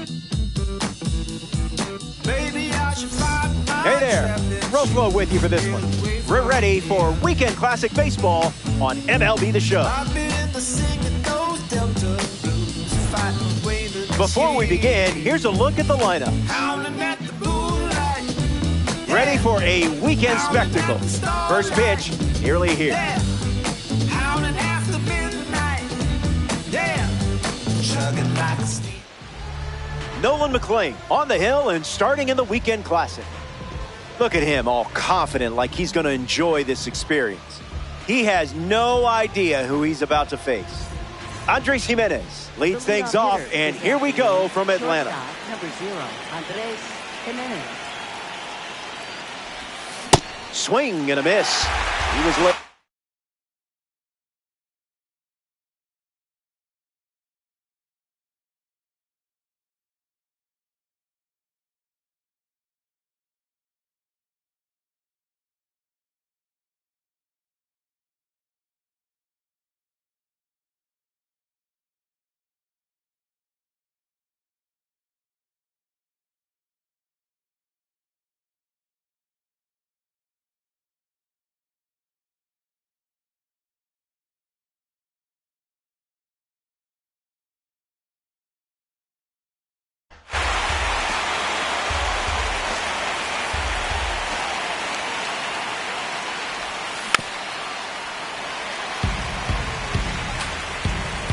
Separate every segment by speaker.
Speaker 1: Hey there, Roflo with you for this one. We're ready for Weekend Classic Baseball on MLB The Show. Before we begin, here's a look at the lineup. Ready for a weekend spectacle. First pitch, nearly here. Nolan McLean on the hill and starting in the Weekend Classic. Look at him, all confident, like he's going to enjoy this experience. He has no idea who he's about to face. Andres Jimenez leads things off, and here we go from Atlanta.
Speaker 2: Number 0, Andres Jimenez.
Speaker 1: Swing and a miss. He was late.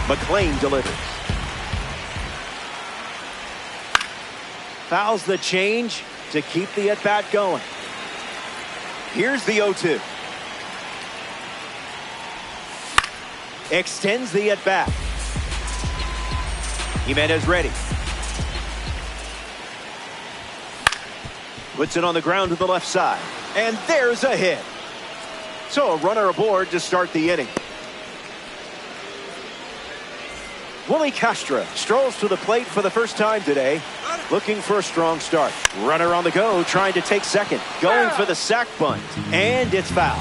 Speaker 1: McLean delivers. Fouls the change to keep the at-bat going. Here's the 0-2. Extends the at-bat. Jimenez ready. Puts it on the ground to the left side. And there's a hit. So a runner aboard to start the inning. Willie Castro strolls to the plate for the first time today, looking for a strong start. Runner on the go, trying to take second. Going for the sac bunt, and it's foul.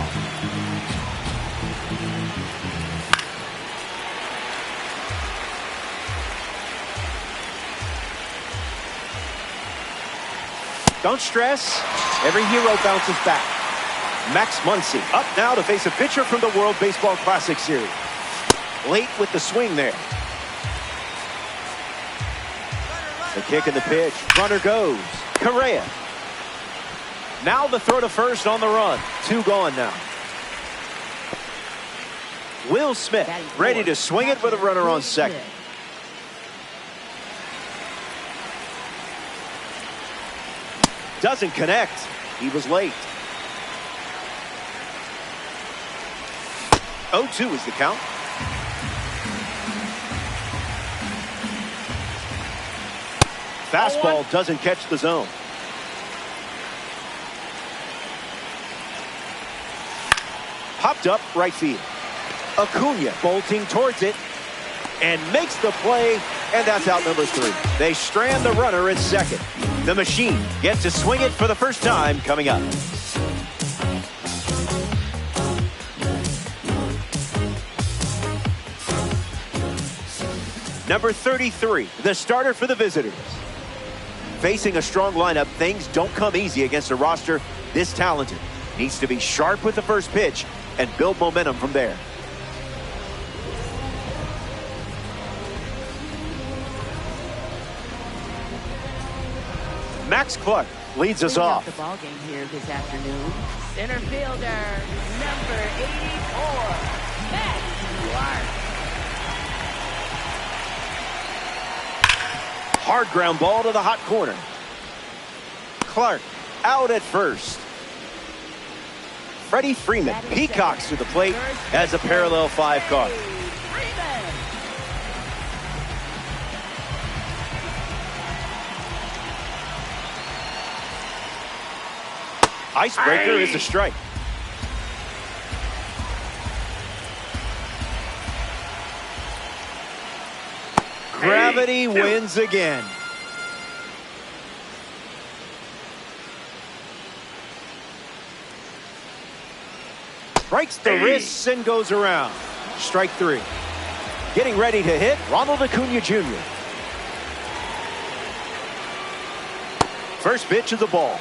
Speaker 1: Don't stress. Every hero bounces back. Max Muncy up now to face a pitcher from the World Baseball Classic Series. Late with the swing there. The kick and the pitch. Runner goes. Correa. Now the throw to first on the run. 2 gone now. Will Smith ready to swing it with a runner on second. Doesn't connect. He was late. 0-2 is the count. Fastball doesn't catch the zone. Popped up right field. Acuna bolting towards it and makes the play, and that's out number 3. They strand the runner at second. The machine gets to swing it for the first time coming up. Number 33, the starter for the visitors. Facing a strong lineup, things don't come easy against a roster this talented. Needs to be sharp with the first pitch and build momentum from there. Max Clark leads us off.
Speaker 2: The ball game here this afternoon. Center fielder, number 84, Max Clark.
Speaker 1: Hard ground ball to the hot corner. Clark out at first. Freddie Freeman peacocks to the plate as a parallel 5 card. Icebreaker is a strike. Gravity wins again. Breaks the wrists and goes around. Strike 3. Getting ready to hit, Ronald Acuna Jr. first pitch of the ball.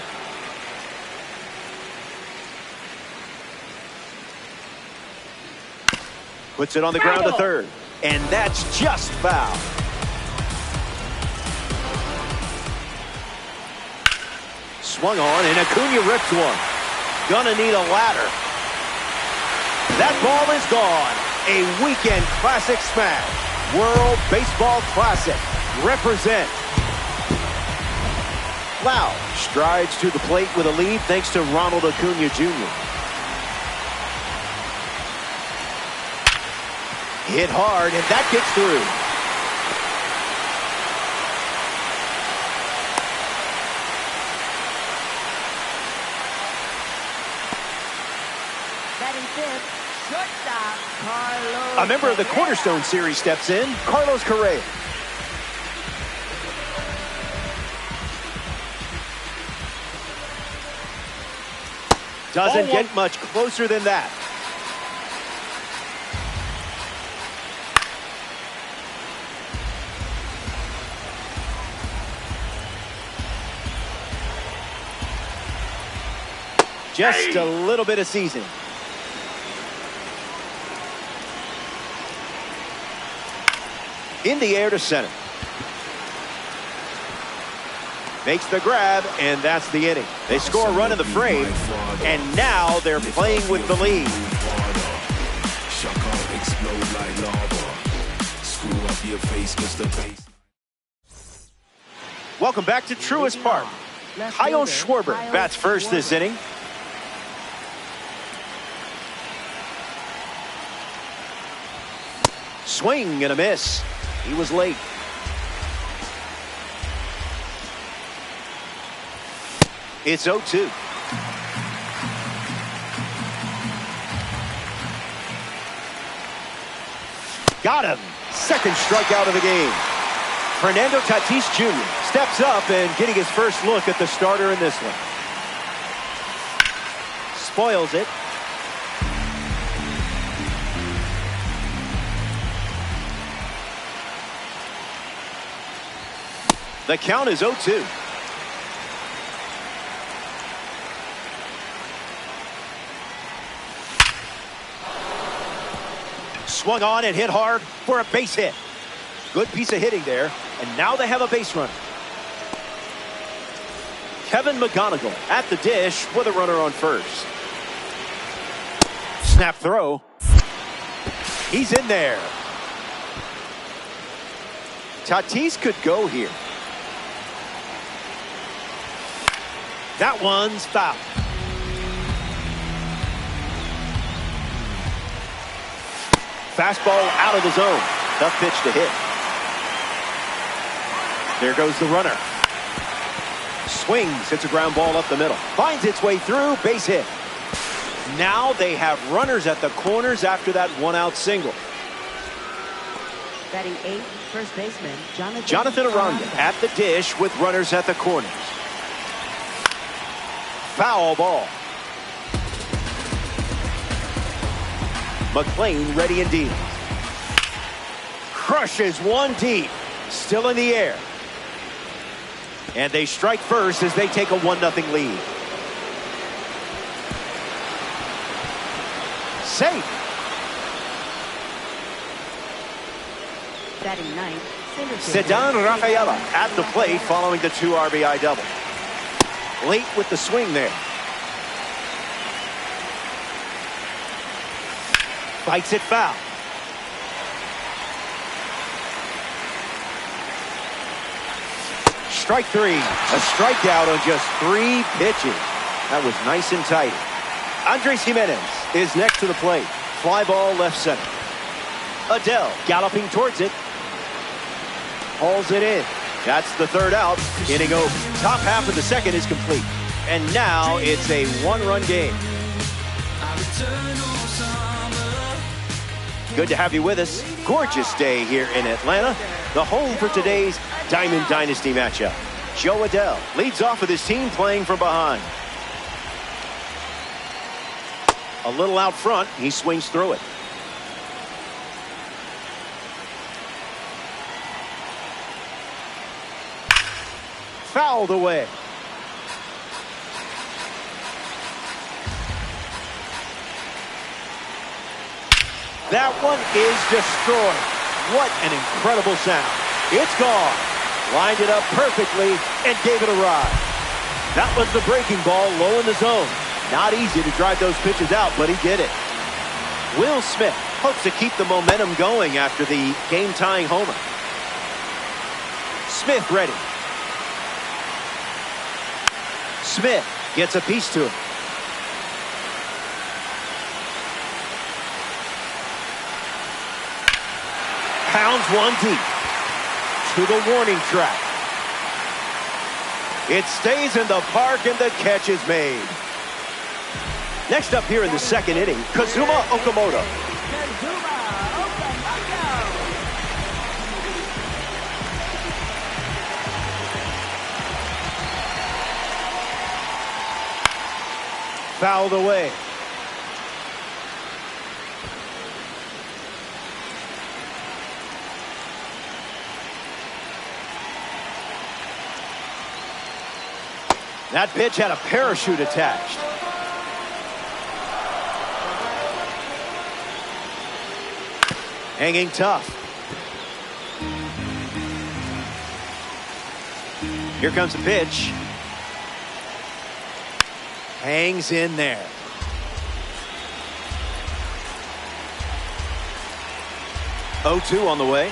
Speaker 1: Puts it on the ground to third. And that's just foul. Swung on, and Acuna ripped one. Gonna need a ladder. That ball is gone. A weekend classic smash. World Baseball Classic. Represent. Lau strides to the plate with a lead thanks to Ronald Acuna Jr. Hit hard, and that gets through.
Speaker 2: Batting fifth, shortstop, Carlos.
Speaker 1: A member of the Cornerstone Series steps in, Carlos Correa. Doesn't get much closer than that. Just a little bit of seasoning. In the air to center. Makes the grab, and that's the inning. They score a run in the frame, and now they're playing with the lead. Welcome back to Truist Park. Kyle Schwarber bats first this inning. Swing and a miss. He was late. It's 0-2. Got him. Second strikeout of the game. Fernando Tatis Jr. steps up and getting his first look at the starter in this one. Spoils it. The count is 0-2. Swung on and hit hard for a base hit. Good piece of hitting there, and now they have a base runner. Kevin McGonigal at the dish with a runner on first. Snap throw. He's in there. Tatis could go here. That one's foul. Fastball out of the zone. Tough pitch to hit. There goes the runner. Swings, hits a ground ball up the middle. Finds its way through, base hit. Now they have runners at the corners after that one-out single.
Speaker 2: Batting eighth, first baseman,
Speaker 1: Jonathan Aranda at the dish with runners at the corners. Foul ball. McLean ready and deep. Crushes one deep. Still in the air. And they strike first as they take a 1-0 lead. Safe.
Speaker 2: Batting ninth,
Speaker 1: Sedan Rafaela at the plate following the 2 RBI double. Late with the swing there. Bites it foul. Strike 3. A strikeout on just 3 pitches. That was nice and tight. Andres Jimenez is next to the plate. Fly ball left center. Adele galloping towards it. Hauls it in. That's the third out. Inning over. Top half of the second is complete. And now it's a 1-run game. Good to have you with us. Gorgeous day here in Atlanta. The home for today's Diamond Dynasty matchup. Joe Adele leads off with his team playing from behind. A little out front. He swings through it. Fouled away. That one is destroyed. What an incredible sound. It's gone. Lined it up perfectly and gave it a ride. That was the breaking ball low in the zone. Not easy to drive those pitches out, but he did it. Will Smith hopes to keep the momentum going after the game-tying homer. Smith ready. Smith gets a piece to it. Pounds one deep to the warning track. It stays in the park and the catch is made. Next up here in the second inning, Kazuma Okamoto. Fouled away. That pitch had a parachute attached. Hanging tough. Here comes the pitch. Hangs in there. Oh-2 on the way.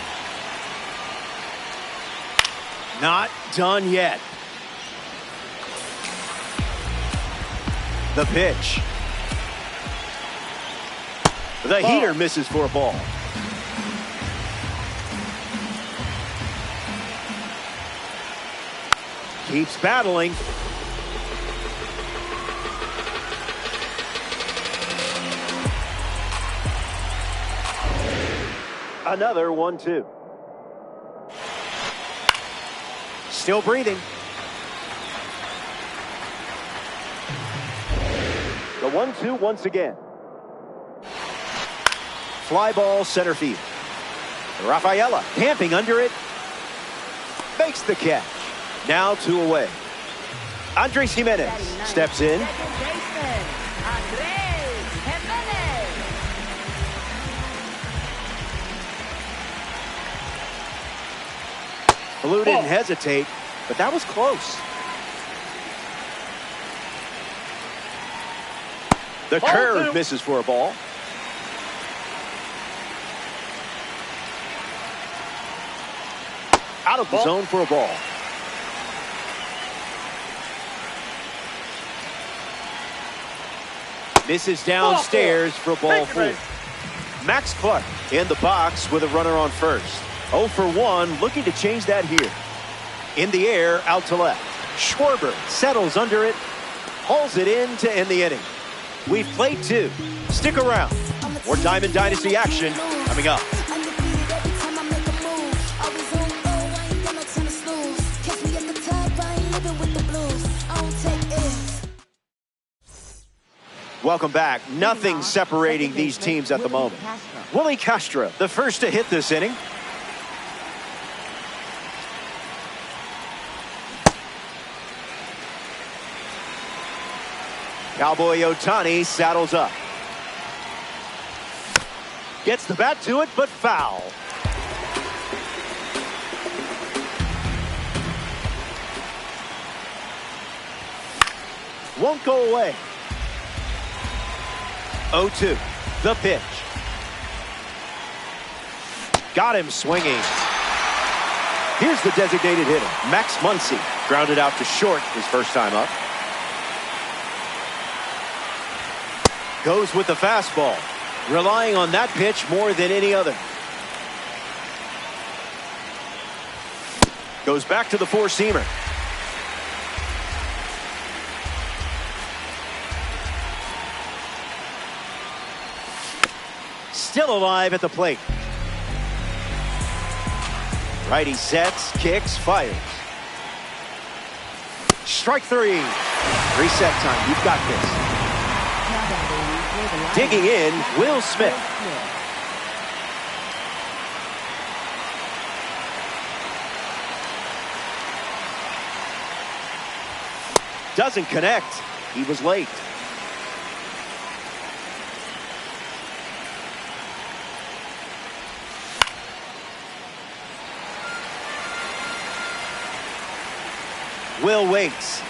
Speaker 1: Not done yet. The pitch. The heater misses for a ball. Keeps battling. Another 1-2. Still breathing. The 1-2 once again. Fly ball center field. Rafaela camping under it. Makes the catch. Now 2 away. Andres Jimenez steps in. Blue didn't hesitate, but that was close. The curve misses for a ball. Out of the zone for a ball. Misses downstairs for ball 4. Max Clark in the box with a runner on first. 0 for 1, looking to change that here. In the air, out to left. Schwarber settles under it, hauls it in to end the inning. We've played 2. Stick around. More Diamond Dynasty action coming up. Welcome back. Nothing separating these teams at the moment. Willie Castro, the first to hit this inning. Cowboy Ohtani saddles up. Gets the bat to it, but foul. Won't go away. 0-2. The pitch. Got him swinging. Here's the designated hitter, Max Muncy. Grounded out to short his first time up. Goes with the fastball. Relying on that pitch more than any other. Goes back to the four-seamer. Still alive at the plate. Righty sets, kicks, fires. Strike 3. Reset time. You've got this. Digging in, Will Smith. Doesn't connect. He was late. Will waits.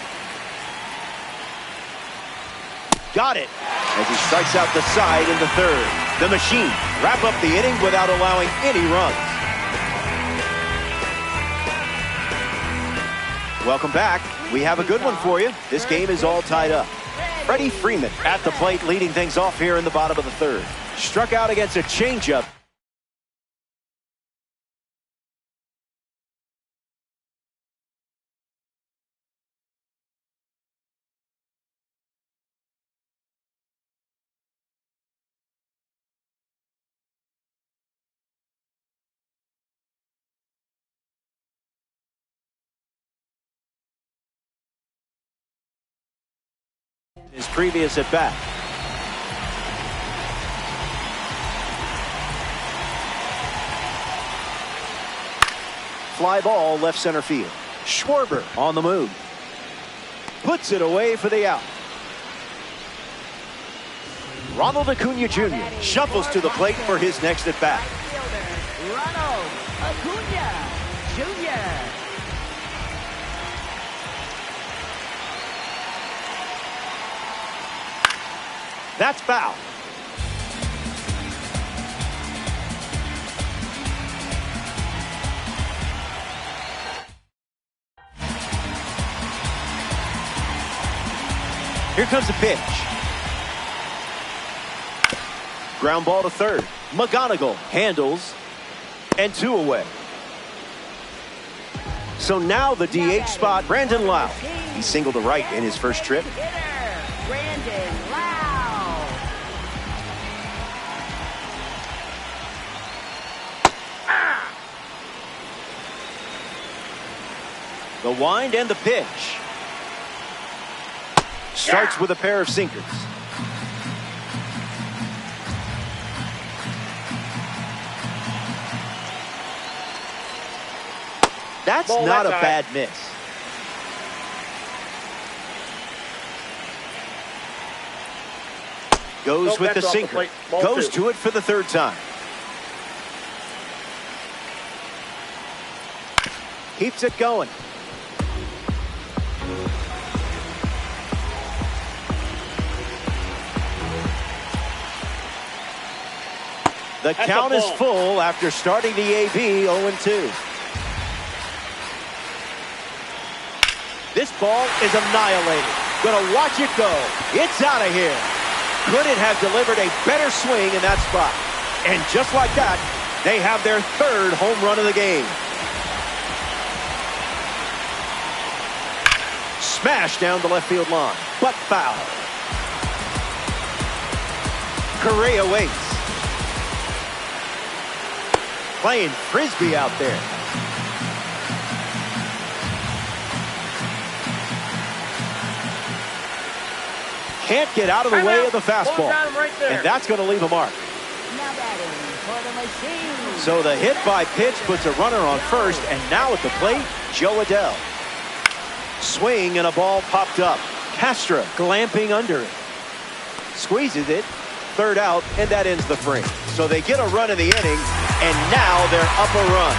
Speaker 1: Got it as he strikes out the side in the third. The Machine wrap up the inning without allowing any runs. Welcome back. We have a good one for you. This game is all tied up. Freddie Freeman at the plate leading things off here in the bottom of the third. Struck out against a changeup. His previous at bat. Fly ball left center field. Schwarber on the move. Puts it away for the out. Ronald Acuna Jr. shuffles to the plate for his next at bat.
Speaker 2: Ronald Acuna Jr.
Speaker 1: That's foul. Here comes the pitch. Ground ball to third. McGonigal handles, and 2 away. So now the DH spot, Brandon Lau. He singled to right in his first trip.
Speaker 2: Brandon Lau.
Speaker 1: The wind and the pitch. Starts with a pair of sinkers. That's not a bad miss. Goes with the sinker. Goes to it for the third time. Keeps it going. The count is full after starting the AB 0-2. This ball is annihilated. Gonna watch it go. It's out of here. Couldn't have delivered a better swing in that spot. And just like that, they have their third home run of the game. Smash down the left field line, but foul. Correa waits. Playing frisbee out there. Can't get out of the way of the fastball. And that's going to leave a mark. So the hit by pitch puts a runner on first, and now at the plate, Joe Adell. Swing and a ball popped up. Castro glamping under it. Squeezes it. Third out, and that ends the frame. So they get a run in the inning, and now they're up a run.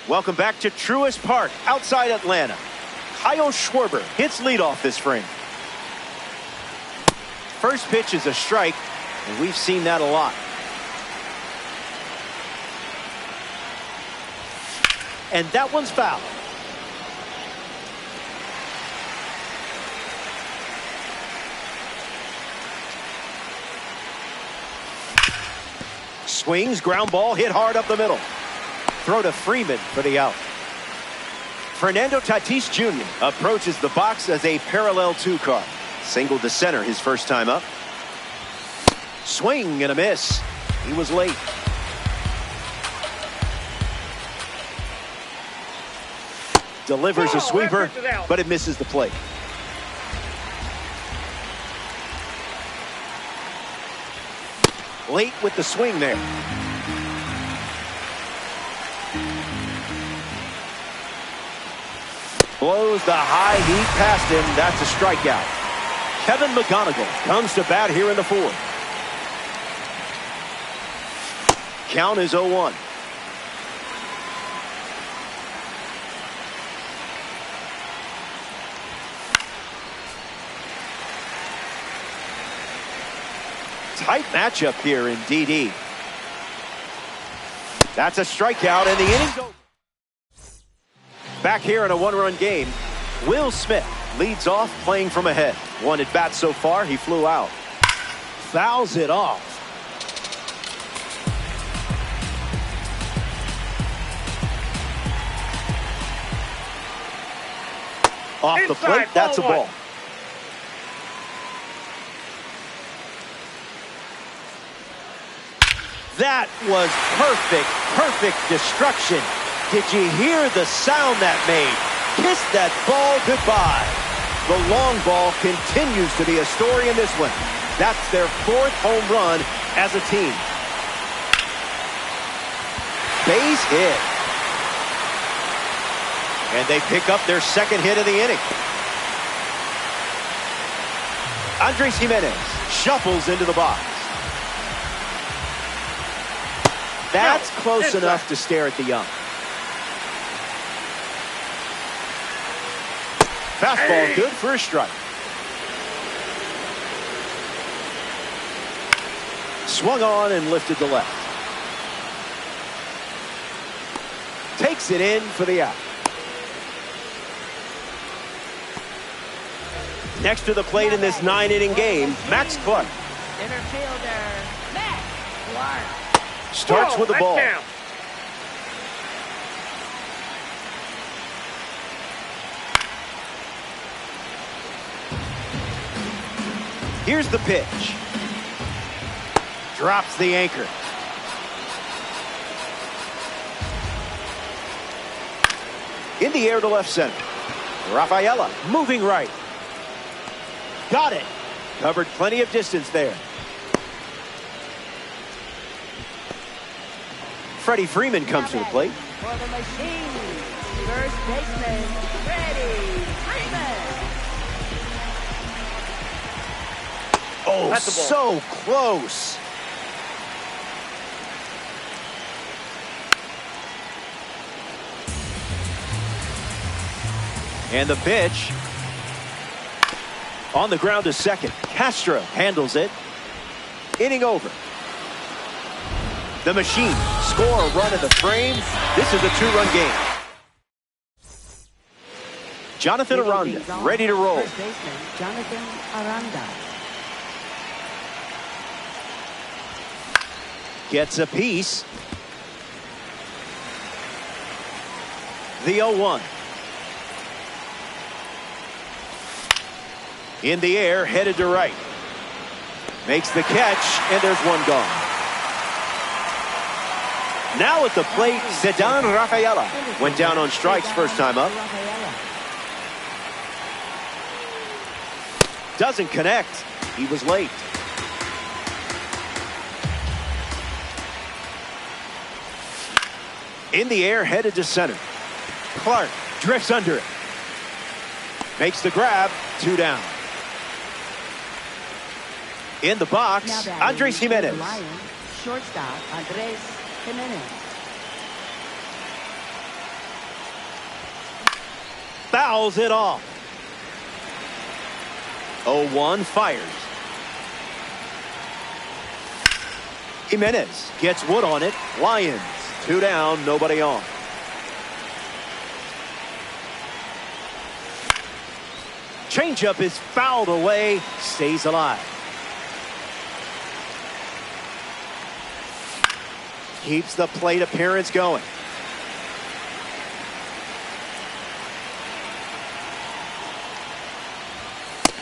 Speaker 1: Welcome back to Truist Park outside Atlanta. Kyle Schwarber hits leadoff this frame. First pitch is a strike, and we've seen that a lot. And that one's foul. Swings, ground ball, hit hard up the middle. Throw to Freeman for the out. Fernando Tatis Jr. approaches the box as a parallel 2 card. Single to center his first time up. Swing and a miss. He was late. Delivers a sweeper, but it misses the plate. Late with the swing there. Blows the high heat past him. That's a strikeout. Kevin McGonigal comes to bat here in the fourth. Count is 0-1. tight matchup here in DD. That's a strikeout, and the inning's over. Back here in a one-run game, Will Smith leads off playing from ahead. One at bat so far, he flew out. Fouls it off. Off the plate, that's a ball. That was perfect destruction. Did you hear the sound that made? Kiss that ball goodbye. The long ball continues to be a story in this one. That's their 4th home run as a team. Base hit. And they pick up their 2nd hit of the inning. Andres Gimenez shuffles into the box. That's close enough to stare at the young. Fastball good for a strike. Swung on and lifted to left. Takes it in for the out. Next to the plate in this 9-inning game, Max Clark.
Speaker 2: Center fielder, Max Clark.
Speaker 1: Starts with the ball. Here's the pitch. Drops the anchor. In the air to left center. Rafaela moving right. Got it. Covered plenty of distance there. Freddie Freeman comes to the plate.
Speaker 2: For the machine, first baseman, Freddie Freeman.
Speaker 1: Oh, so close. And the pitch. On the ground to second. Castro handles it. Inning over. The machine score a run in the frame. This is a 2-run game. Jonathan Aranda ready to roll.
Speaker 2: First baseman, Jonathan Aranda.
Speaker 1: Gets a piece. The 0-1. In the air, headed to right. Makes the catch, and there's one gone. Now at the plate, Ceddanne Rafaela went down on strikes first time up. Doesn't connect. He was late. In the air, headed to center. Clark drifts under it. Makes the grab, 2 down. In the box, Andres Gimenez.
Speaker 2: Shortstop, Andres Gimenez.
Speaker 1: Fouls it off. 0-1 fires. Gimenez gets wood on it. Lions, 2 down, nobody on. Changeup is fouled away, stays alive. Keeps the plate appearance going.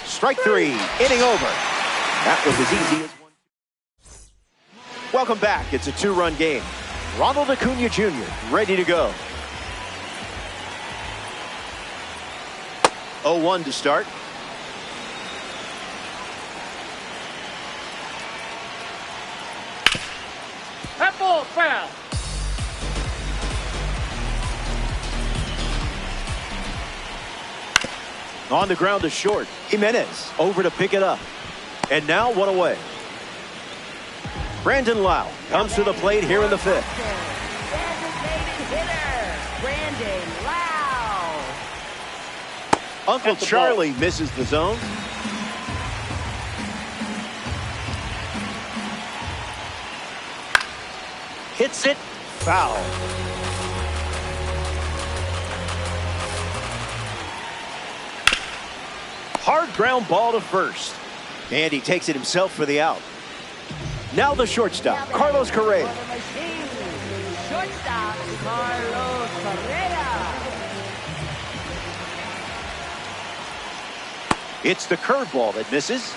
Speaker 1: Strike 3, inning over. That was as easy as one. Welcome back. It's a 2-run game. Ronald Acuna Jr. ready to go. 0-1 to start.
Speaker 3: That ball foul.
Speaker 1: On the ground to short. Gimenez over to pick it up. And now 1 away. Brandon Lau comes to the plate here in the 5th.
Speaker 2: Designated hitter, Brandon Lau.
Speaker 1: Uncle Charlie misses the zone. Hits it. Foul. Hard ground ball to first. And he takes it himself for the out. Now the shortstop, Carlos Correa.
Speaker 2: Shortstop, Carlos Correa.
Speaker 1: It's the curveball that misses.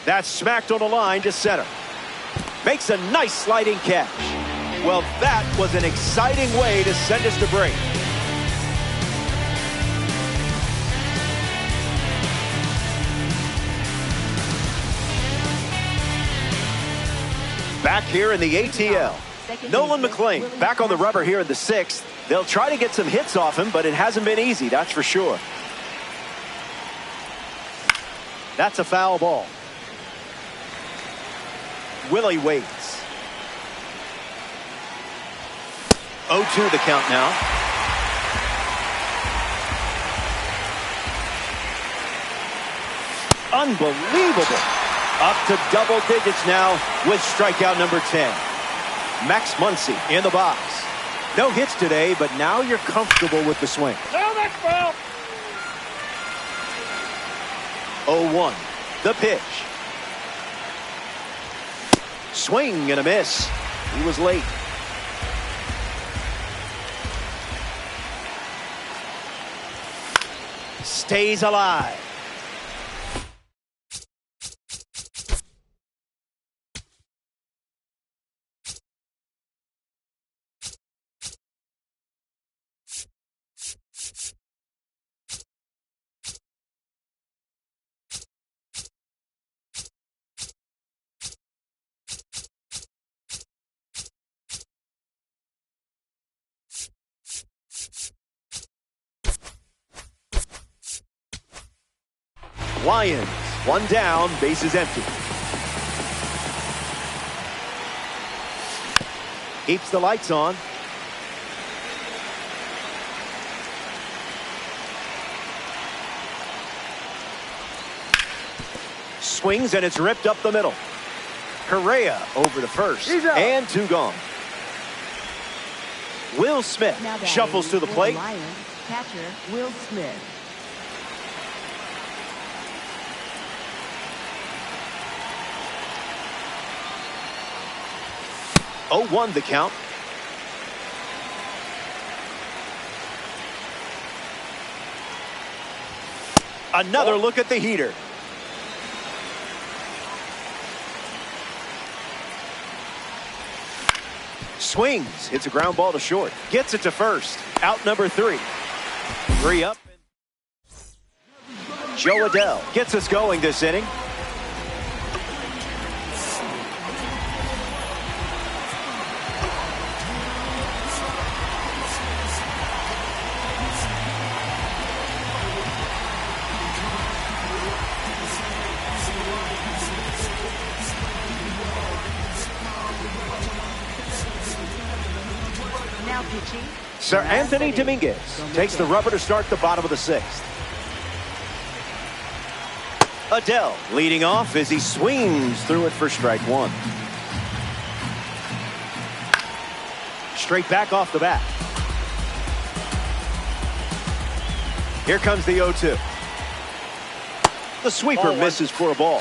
Speaker 1: That's smacked on the line to center. Makes a nice sliding catch. Well, that was an exciting way to send us to break. Back here in the ATL, Nolan McLean back on the rubber here in the 6th. They'll try to get some hits off him, but it hasn't been easy, that's for sure. That's a foul ball. Willie waits. 0-2 the count now. Unbelievable. Up to double digits now with strikeout number 10. Max Muncy in the box. No hits today, but now you're comfortable with the swing.
Speaker 3: No, that's foul.
Speaker 1: 0-1. The pitch. Swing and a miss. He was late. Stays alive. Lions, one down, bases empty. Keeps the lights on. Swings and it's ripped up the middle. Correa over to first and 2 gone. Will Smith shuffles to the plate.
Speaker 2: Lions, catcher Will Smith.
Speaker 1: Oh, 0-1 the count. Another look at the heater. Swings. Hits a ground ball to short. Gets it to first. Out number 3. 3 up. Joe Adell gets us going this inning. Sir Anthony Dominguez takes the rubber to start the bottom of the 6th. Adell leading off as he swings through it for strike 1. Straight back off the bat. Here comes the 0-2. The sweeper misses for a ball.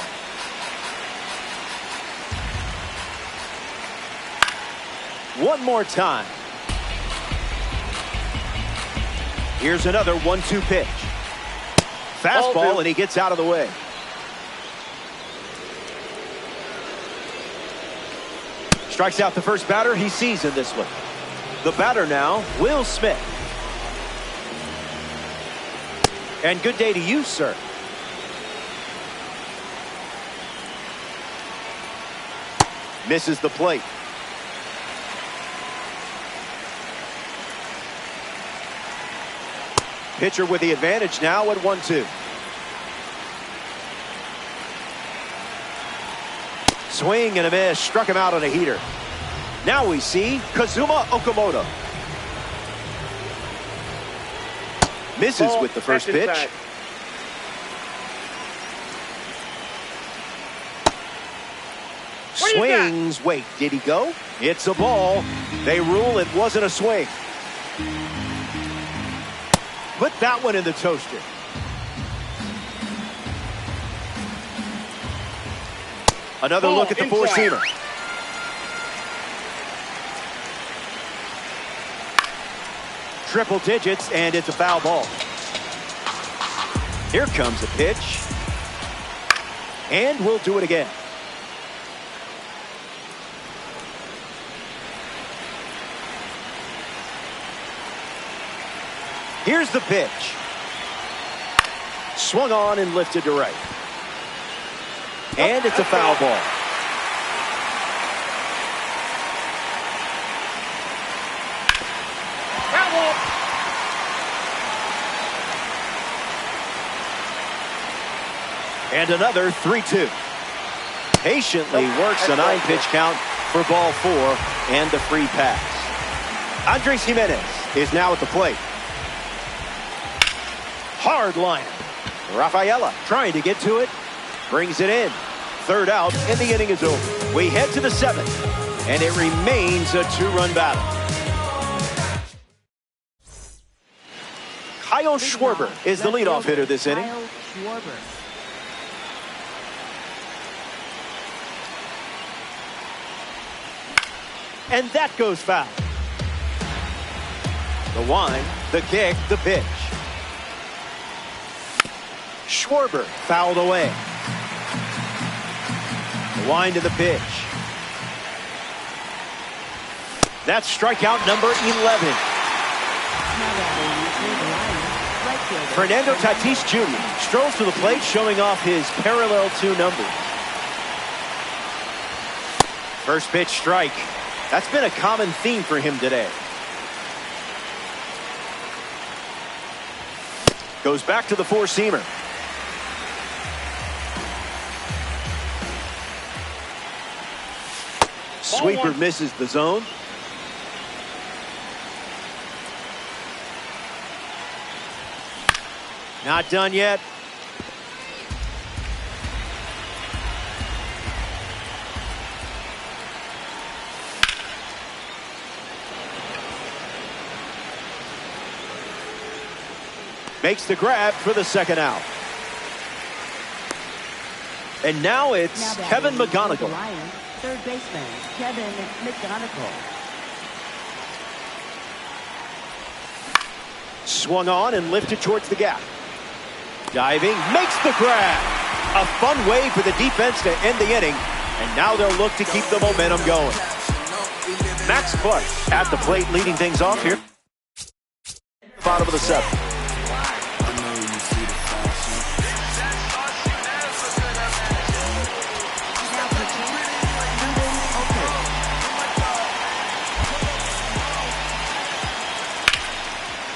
Speaker 1: One more time. Here's another 1-2 pitch. Fastball, and he gets out of the way. Strikes out the first batter he sees in this one. The batter now, Will Smith. And good day to you, sir. Misses the plate. Pitcher with the advantage now at 1-2. Swing and a miss. Struck him out on a heater. Now we see Kazuma Okamoto. Misses with the first pitch.
Speaker 3: What do you got?
Speaker 1: Swings. Wait, did he go? It's a ball. They rule it wasn't a swing. Put that one in the toaster. Another
Speaker 3: Ball
Speaker 1: look at the
Speaker 3: inside.
Speaker 1: four-seamer. Triple digits, and it's a foul ball. Here comes a pitch. And we'll do it again. Here's the pitch. Swung on and lifted to right. And it's a foul ball.
Speaker 3: Foul ball.
Speaker 1: And another 3-2. Patiently works a 9-pitch count for ball 4 and the free pass. Andres Jimenez is now at the plate. Hard line. Rafaela trying to get to it. Brings it in. Third out, and the inning is over. We head to the 7th, and it remains a 2-run battle. Kyle Schwarber is the leadoff hitter this inning.
Speaker 2: Kyle Schwarber.
Speaker 1: And that goes foul. The wind, the kick, the pitch. Schwarber fouled away. The wind to the pitch. That's strikeout number 11. Fernando Tatis Jr. strolls to the plate, showing off his parallel 2 numbers. First pitch strike. That's been a common theme for him today. Goes back to the four-seamer. Sweeper misses the zone. Not done yet. Makes the grab for the second out. And now it's Kevin McGonigal.
Speaker 2: Third baseman, Kevin McGonigal.
Speaker 1: Swung on and lifted towards the gap. Diving, makes the grab. A fun way for the defense to end the inning. And now they'll look to keep the momentum going. Max Clark at the plate leading things off here. Bottom of the 7th.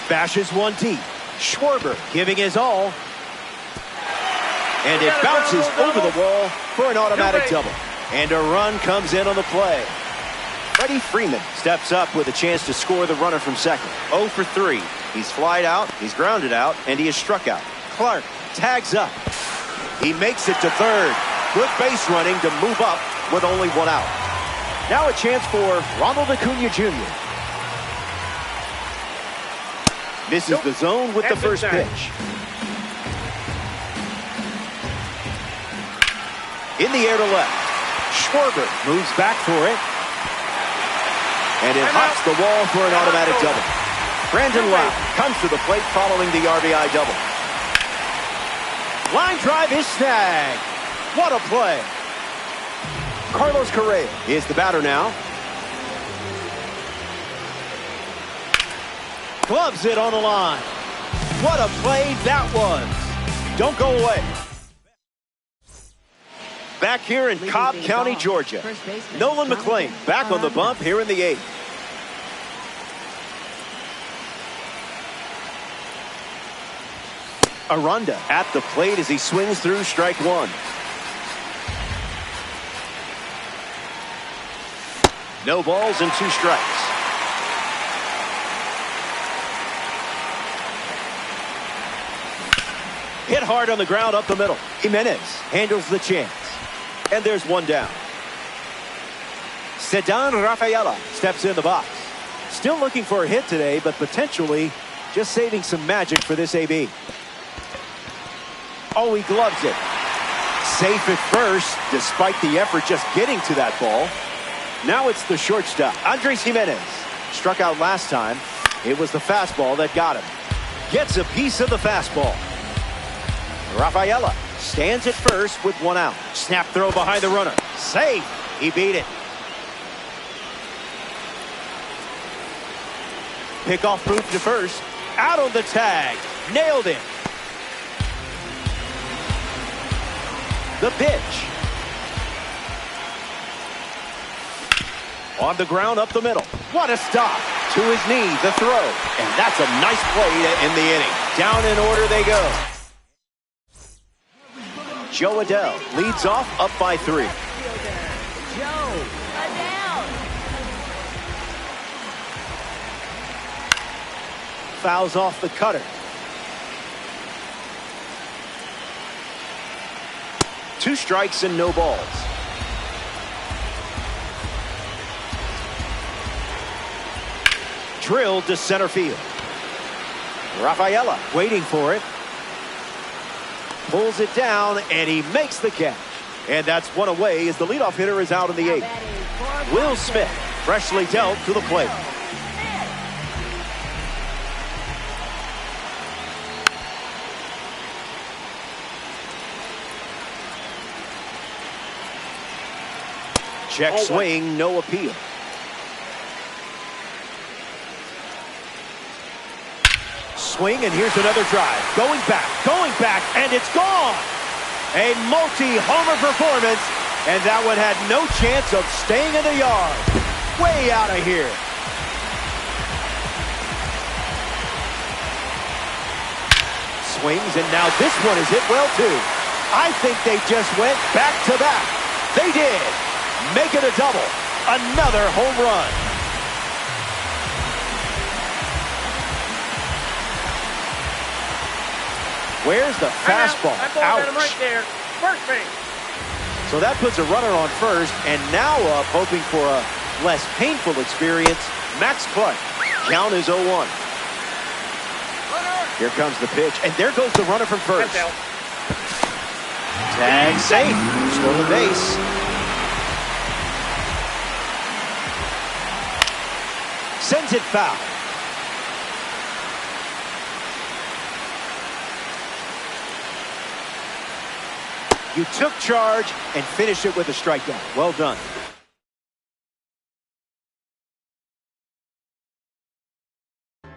Speaker 1: Bashes one deep. Schwarber giving his all. And it bounces over the wall for an automatic double. And a run comes in on the play. Freddie Freeman steps up with a chance to score the runner from second. 0 for 3. He's flied out, he's grounded out, and he is struck out. Clark tags up. He makes it to third. Good base running to move up with only 1 out. Now a chance for Ronald Acuna Jr. Misses the zone with the first pitch. In the air to left. Schwarber moves back for it. And it hops the wall for an automatic double. Brandon Lau comes to the plate following the RBI double. Line drive is snagged. What a play. Carlos Correa is the batter now. Gloves it on the line. What a play that was. Don't go away. Back here in Cobb County, Georgia. Nolan McLean back on the bump here in the 8th. Aranda at the plate as he swings through strike 1. No balls and 2 strikes. Hit hard on the ground up the middle. Jimenez handles the chance. And there's 1 down. Sedan Rafaela steps in the box. Still looking for a hit today, but potentially just saving some magic for this AB. Oh, he gloves it. Safe at first, despite the effort just getting to that ball. Now it's the shortstop, Andres Jimenez. Struck out last time. It was the fastball that got him. Gets a piece of the fastball. Rafaela stands at first with one out. Snap throw behind the runner. Safe. He beat it. Pickoff move to first. Out on the tag. Nailed it. The pitch. On the ground up the middle. What a stop. To his knee, the throw. And that's a nice play to end the inning. Down in order they go. Joe Adell leads off up by 3.
Speaker 2: Joe Adell.
Speaker 1: Fouls off the cutter. Two strikes and no balls. Drilled to center field. Rafaela waiting for it. Pulls it down, and he makes the catch. And that's one away as the leadoff hitter is out in the 8th. Will Smith freshly dealt to the plate. Check swing, no appeal. Swing, and here's another drive. Going back, and it's gone. A multi-homer performance, and that one had no chance of staying in the yard. Way out of here. Swings, and now this one is hit well, too. I think they just went back to back. They did. Make it a double. Another home run. Where's the fastball?
Speaker 3: Ouch. Right there. First base.
Speaker 1: So that puts a runner on first, and now up hoping for a less painful experience. Max Clark. Count is 0-1. Here comes the pitch, and there goes the runner from first. Tag safe. Stolen base. Sends it foul. You took charge and finished it with a strikeout. Well done.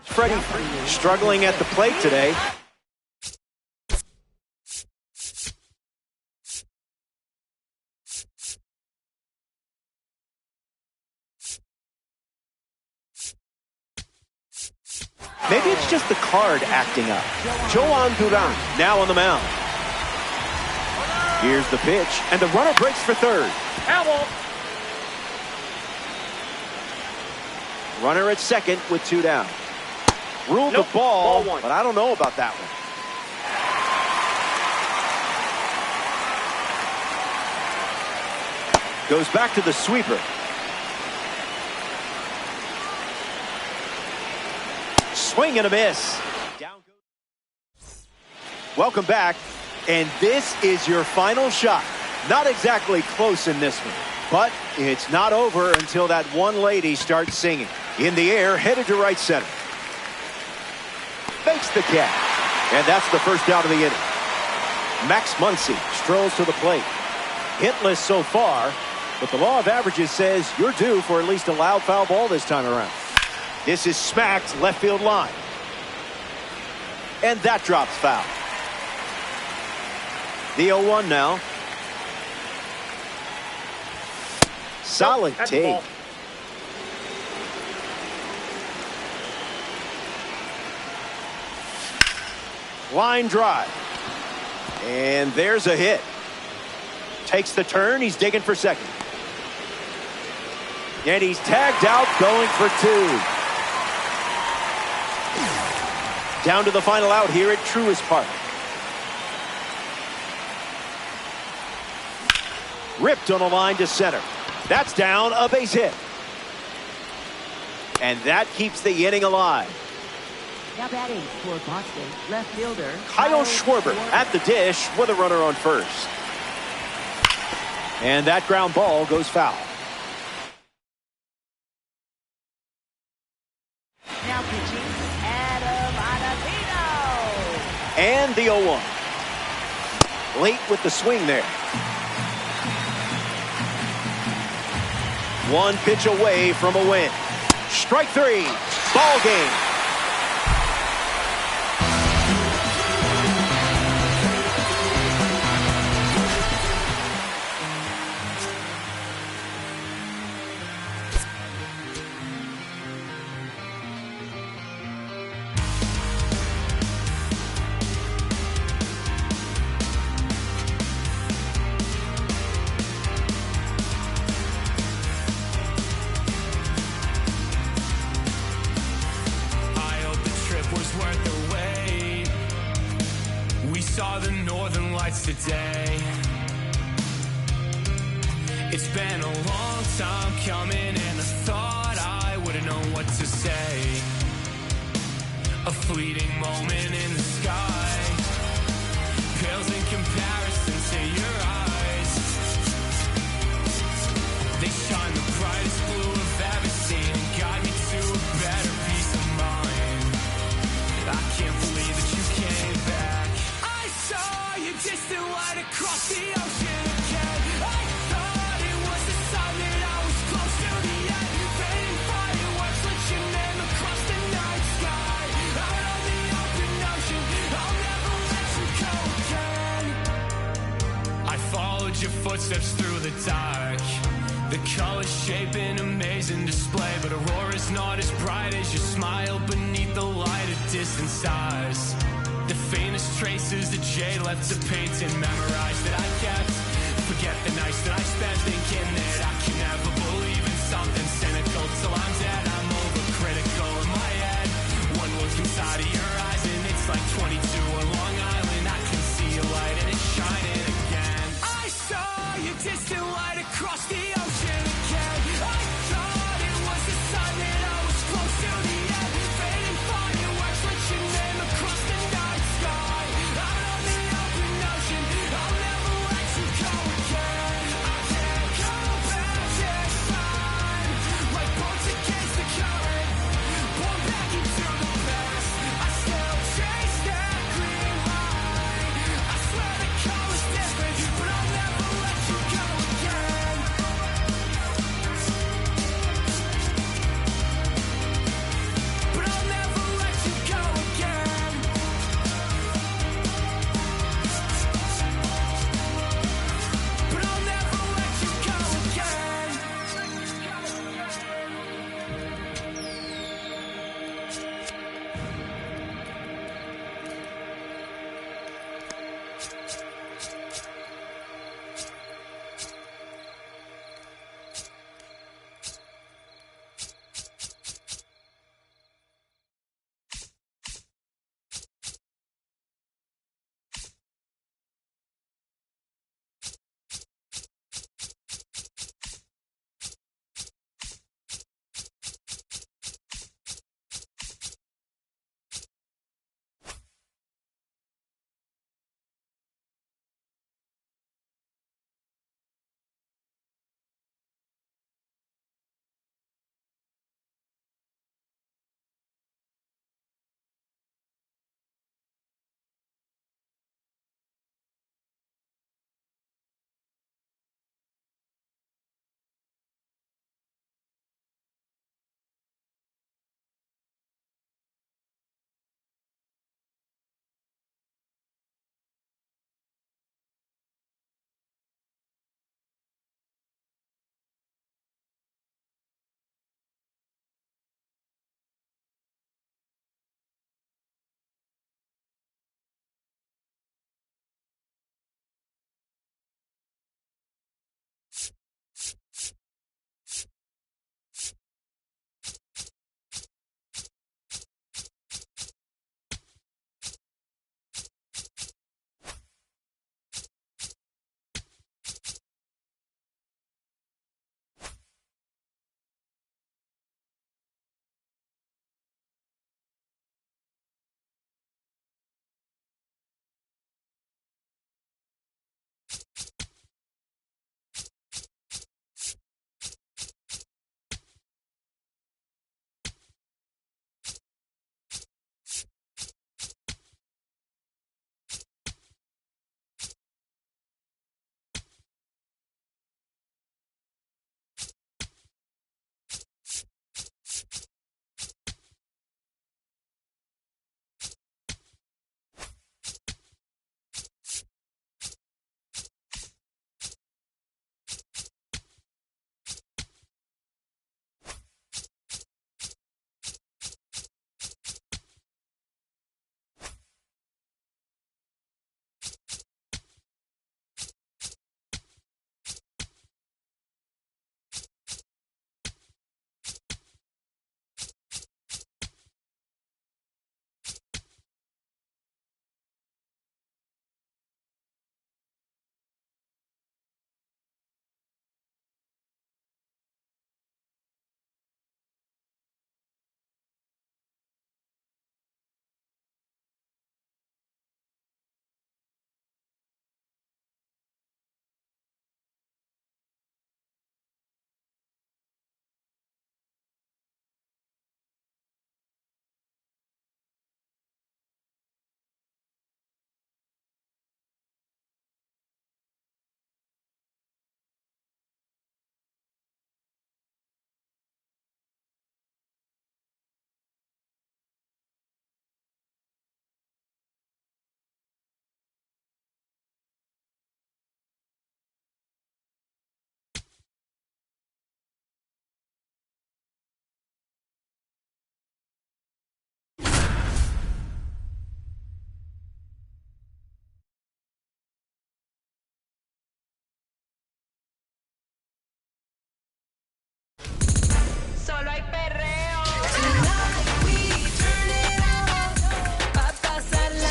Speaker 1: Freddie struggling at the plate today. Maybe it's just the card acting up. Joan Duran now on the mound. Here's the pitch, and the runner breaks for third.
Speaker 3: Foul.
Speaker 1: Runner at second with 2 down. Ruled the ball one, but I don't know about that one. Goes back to the sweeper. Swing and a miss. Down goes. Welcome back. And this is your final shot. Not exactly close in this one, but it's not over until that one lady starts singing. In the air, headed to right center. Fakes the catch. And that's the first out of the inning. Max Muncy strolls to the plate. Hitless so far, but the law of averages says you're due for at least a loud foul ball this time around. This is smacked left field line. And that drops foul. The 0-1 now. Solid take. Line drive. And there's a hit. Takes the turn. He's digging for second. And he's tagged out going for 2. Down to the final out here at Truist Park. Ripped on a line to center. That's down, a base hit. And that keeps the inning alive.
Speaker 2: Now batting for Boston, left fielder
Speaker 1: Kyle Schwarber at the dish with a runner on first. And that ground ball goes foul.
Speaker 2: Now pitching, Adam Ottavino.
Speaker 1: And the 0-1. Late with the swing there. One pitch away from a win. Strike three. Ball game.
Speaker 4: Saw the northern lights today. It's been a long time coming, and I thought I wouldn't know what to say. A fleeting moment in the sky pales in comparison to your eyes. They shine the brightest blue I've ever seen and guide me to a better peace of mind. I can't believe that you came back. Saw your distant light across the ocean again. I thought it was a sign that I was close to the end. Fading fireworks lit your name across the night sky. Out on the open ocean, I'll never let you go again. I followed your footsteps through the dark. The colors shape an amazing display, but aurora's not as bright as your smile beneath the light of distant stars. The faintest traces of jade left to paint and memorize that I kept. Forget the nights that I spent thinking that I can never believe in something cynical. Till I'm dead, I'm overcritical in my head. One look inside of your eyes and it's like 22 on Long Island. I can see a light and it's shining again. I saw your distant light across the ocean again. I thought it was a sign that I was close to the end. Fading fireworks lit your name across the night sky. Out on the open ocean, I'll never let you go again. I can't go back in time, like boats against the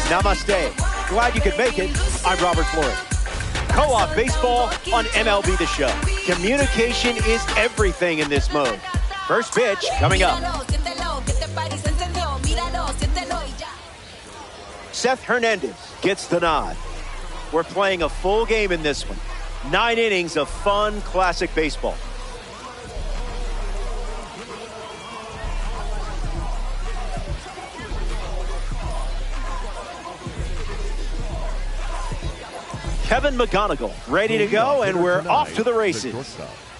Speaker 1: Namaste. Glad you could make it. I'm Robert Floyd. Co-op baseball on MLB The Show. Communication is everything in this mode. First pitch coming up. Seth Hernandez gets the nod. We're playing a full game in this one. 9 innings of fun, classic baseball. Kevin McGonigal ready to go, and we're off to the races.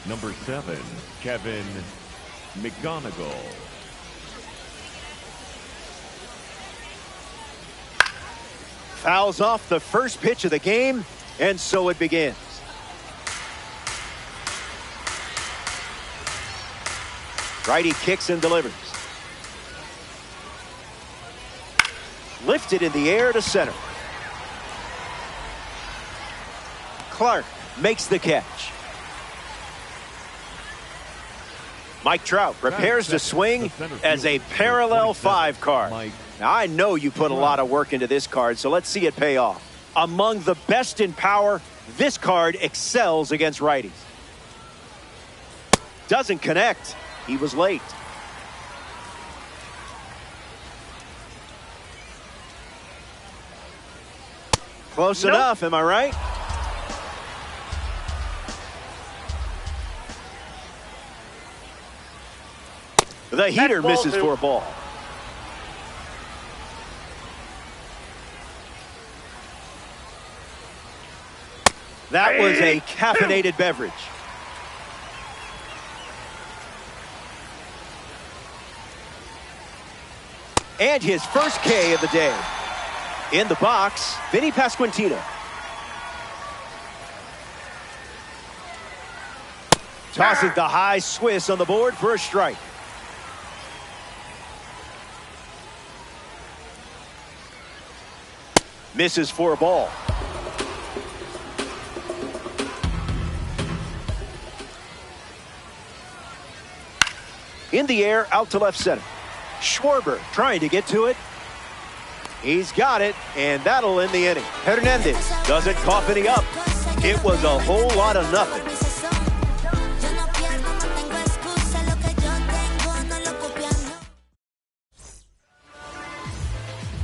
Speaker 5: Number 7, Kevin McGonigal.
Speaker 1: Fouls off the first pitch of the game, and so it begins. Righty kicks and delivers. Lifted in the air to center. Clark makes the catch. Mike Trout prepares to swing as a parallel 5 card. Now, I know you put a lot of work into this card, so let's see it pay off. Among the best in power, this card excels against righties. Doesn't connect. He was late. Close enough, am I right? The heater misses for a ball. That was a caffeinated beverage. And his first K of the day. In the box, Vinny Pasquantino. Tosses the high Swiss on the board for a strike. Misses for a ball. In the air, out to left center. Schwarber trying to get to it. He's got it, and that'll end the inning. Hernandez doesn't cough any up. It was a whole lot of nothing.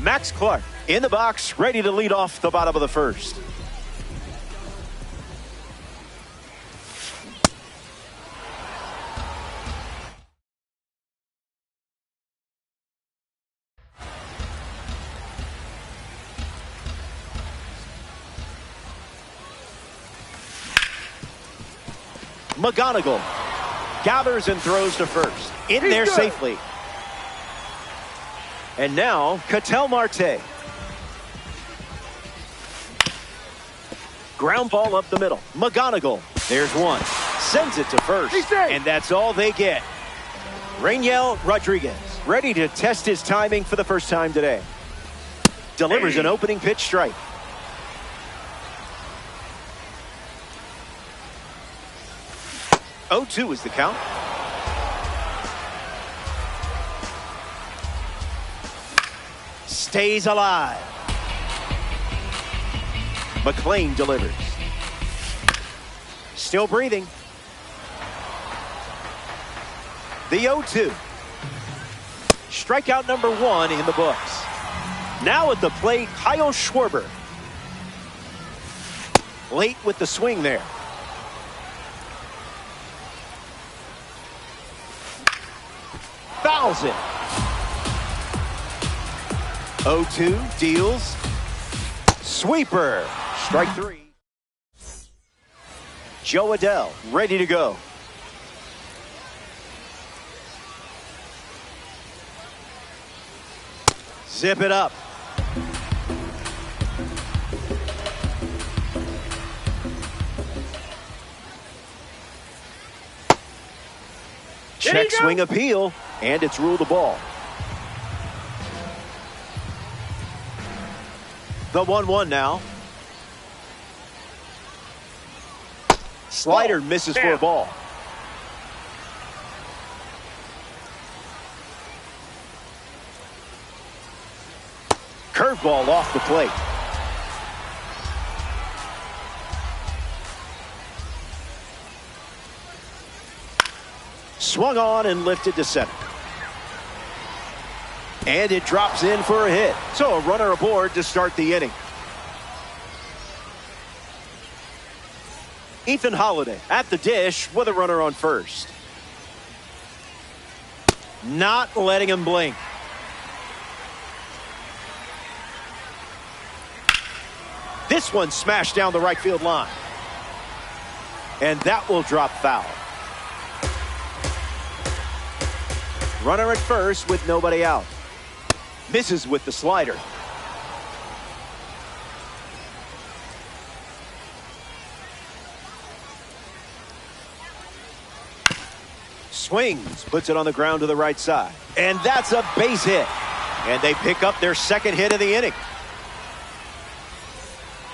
Speaker 1: Max Clark in the box, ready to lead off the bottom of the first. McGonigal gathers and throws to first. In there safely. And now, Ketel Marte. Ground ball up the middle. McGonigal. There's one. Sends it to first. And that's all they get. Rainiel Rodriguez ready to test his timing for the first time today. Delivers an opening pitch strike. Oh, 2 is the count. Stays alive. McLean delivers. Still breathing. The 0-2. Strikeout number 1 in the books. Now at the plate, Kyle Schwarber. Late with the swing there. Fouls it. 0-2 deals. Sweeper. Strike 3. Joe Adell ready to go. Zip it up. Check swing appeal, and it's ruled a ball. The 1-1 now. Slider misses for a ball. fastball off the plate. Swung on and lifted to center. And it drops in for a hit. So a runner aboard to start the inning. Ethan Holiday at the dish with a runner on first. Not letting him blink. This one smashed down the right field line. And that will drop foul. Runner at first with nobody out. Misses with the slider. Swings, puts it on the ground to the right side. And that's a base hit. And they pick up their second hit of the inning.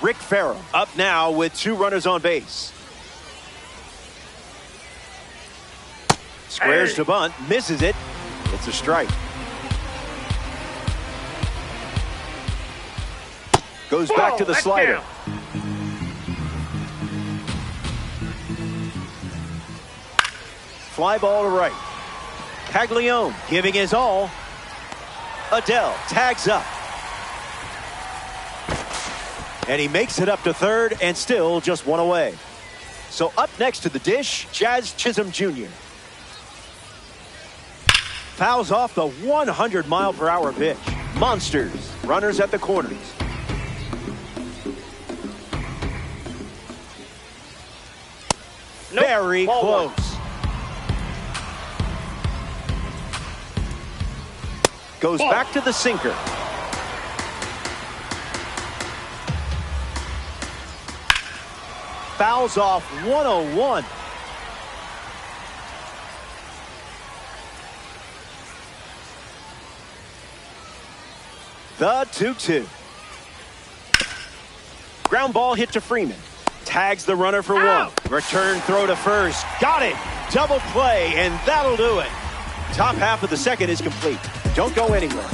Speaker 1: Rick Farrell up now with 2 runners on base. Squares to bunt, misses it. It's a strike. Goes back to the slider. Fly ball to right. Caglione giving his all. Adele tags up. And he makes it up to third and still just 1 away. So up next to the dish, Jazz Chisholm Jr. Fouls off the 100-mile-per-hour pitch. Monsters, runners at the corners.
Speaker 3: Nope.
Speaker 1: Very
Speaker 3: Ball
Speaker 1: close. Goes back to the sinker. Fouls off 101. The 2-2. Ground ball hit to Freeman. Tags the runner for 1. Return throw to first. Got it. Double play, and that'll do it. Top half of the second is complete. Don't go anywhere.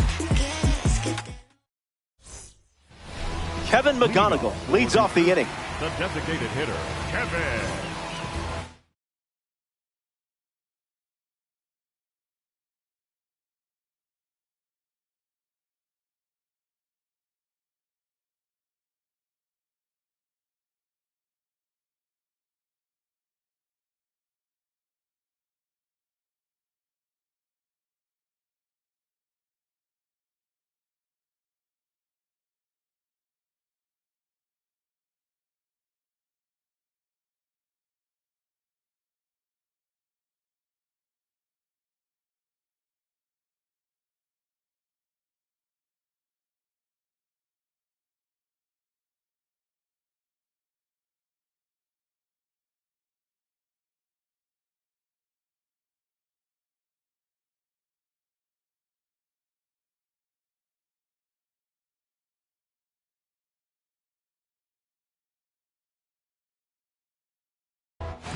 Speaker 1: Kevin McGonigal leads off the inning.
Speaker 5: The designated hitter, Kevin.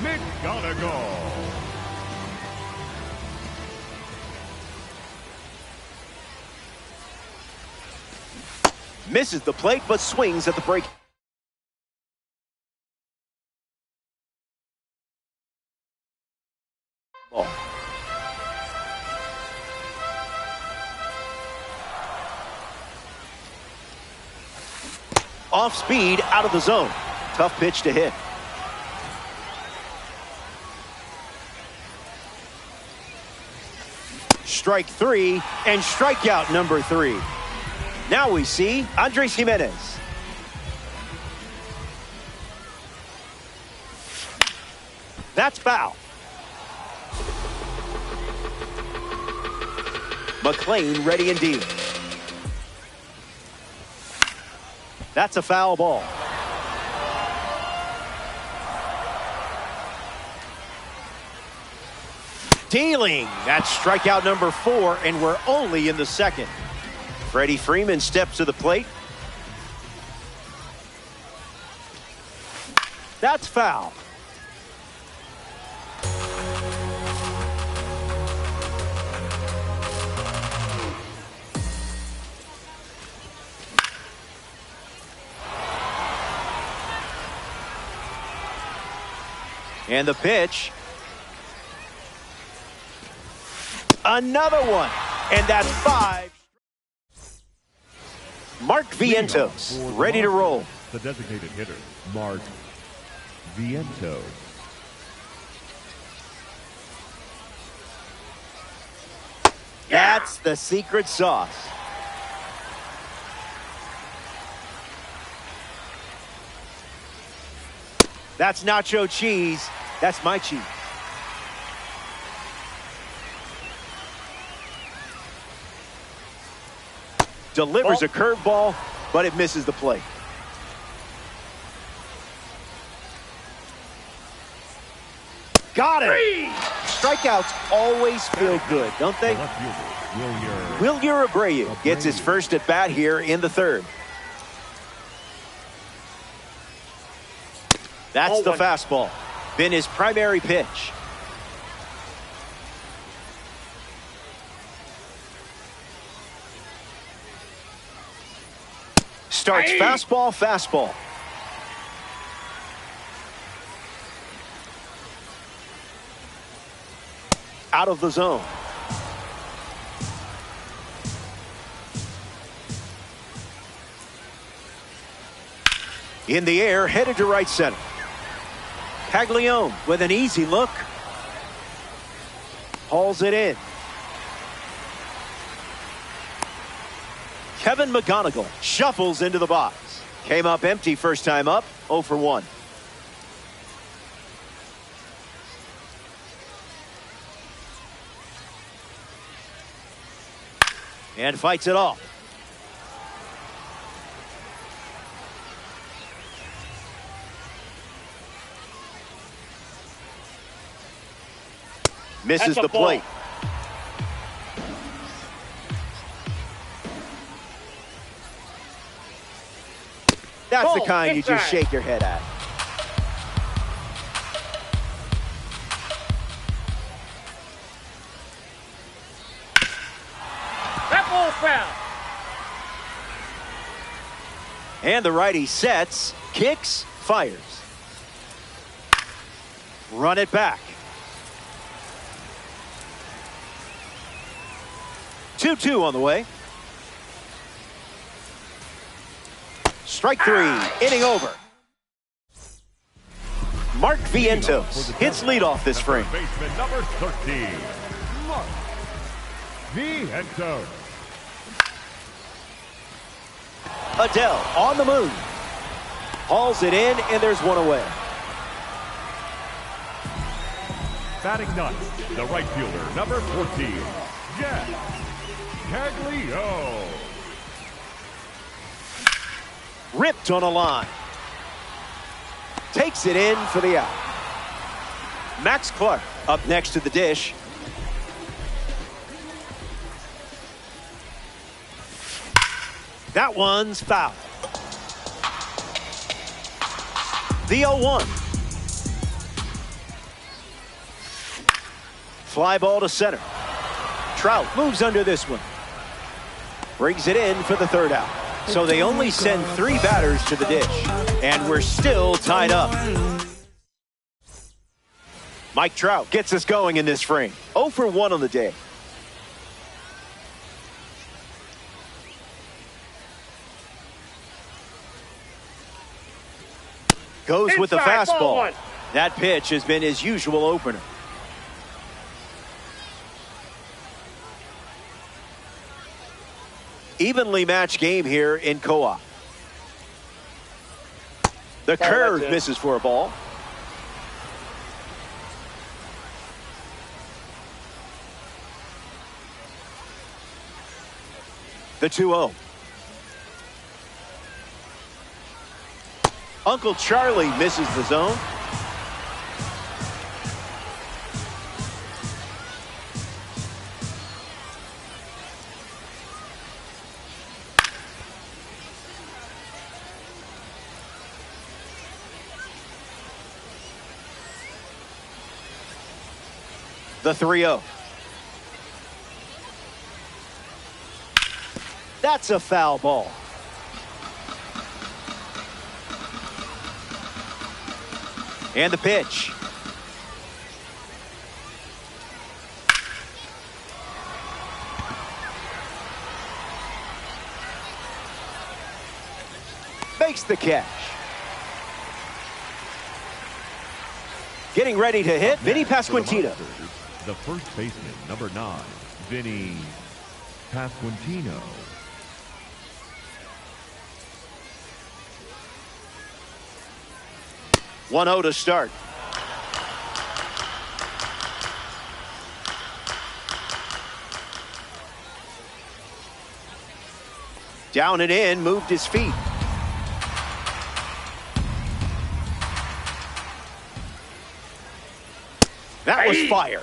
Speaker 5: McGonigal.
Speaker 1: Misses the plate, but swings at the break. Ball. Off speed, out of the zone. Tough pitch to hit. Strike 3 and strikeout number 3. Now we see Andres Jimenez. That's foul. McLean ready and dealing. That's a foul ball. Dealing. That's strikeout number 4, and we're only in the second. Freddie Freeman steps to the plate. That's foul. And the pitch. Another one. And that's 5. Mark Vientos, ready to roll.
Speaker 5: The designated hitter, Mark Vientos.
Speaker 1: That's the secret sauce. That's nacho cheese. That's my cheese. Delivers a curveball, but it misses the plate. Got it. Strikeouts always feel good, don't they?
Speaker 5: Left fielder,
Speaker 1: Wilyer Abreu gets his first at bat here in the third. That's the fastball. Been his primary pitch. Starts fastball. Out of the zone. In the air, headed to right center. Caglione with an easy look. Hauls it in. Kevin McGonigal shuffles into the box. Came up empty first time up, 0 for 1. And fights it off. Misses the plate. That's the kind you just shake your head at.
Speaker 3: That ball's foul.
Speaker 1: And the righty sets, kicks, fires. Run it back. 2-2 on the way. Strike 3, inning over. Mark Vientos hits leadoff this frame.
Speaker 5: Baseman number 13, Mark Vientos.
Speaker 1: Adele on the move. Hauls it in, and there's one away.
Speaker 5: Batting ninth, the right fielder number 14, Jack Caglio.
Speaker 1: Ripped on a line. Takes it in for the out. Max Clark up next to the dish. That one's foul. The 0-1. Fly ball to center. Trout moves under this one. Brings it in for the third out. So they only send 3 batters to the dish. And we're still tied up. Mike Trout gets us going in this frame. 0 for 1 on the day. Goes with the fastball. That pitch has been his usual opener. Evenly matched game here in co-op. The curve misses for a ball. The 2-0. Uncle Charlie misses the zone. The 3-0. That's a foul ball. And the pitch. Makes the catch. Getting ready to hit, Vinny Pasquantino.
Speaker 5: The first baseman, number 9, Vinny Pasquantino.
Speaker 1: 1-0 to start. Down and in, moved his feet. That was fire.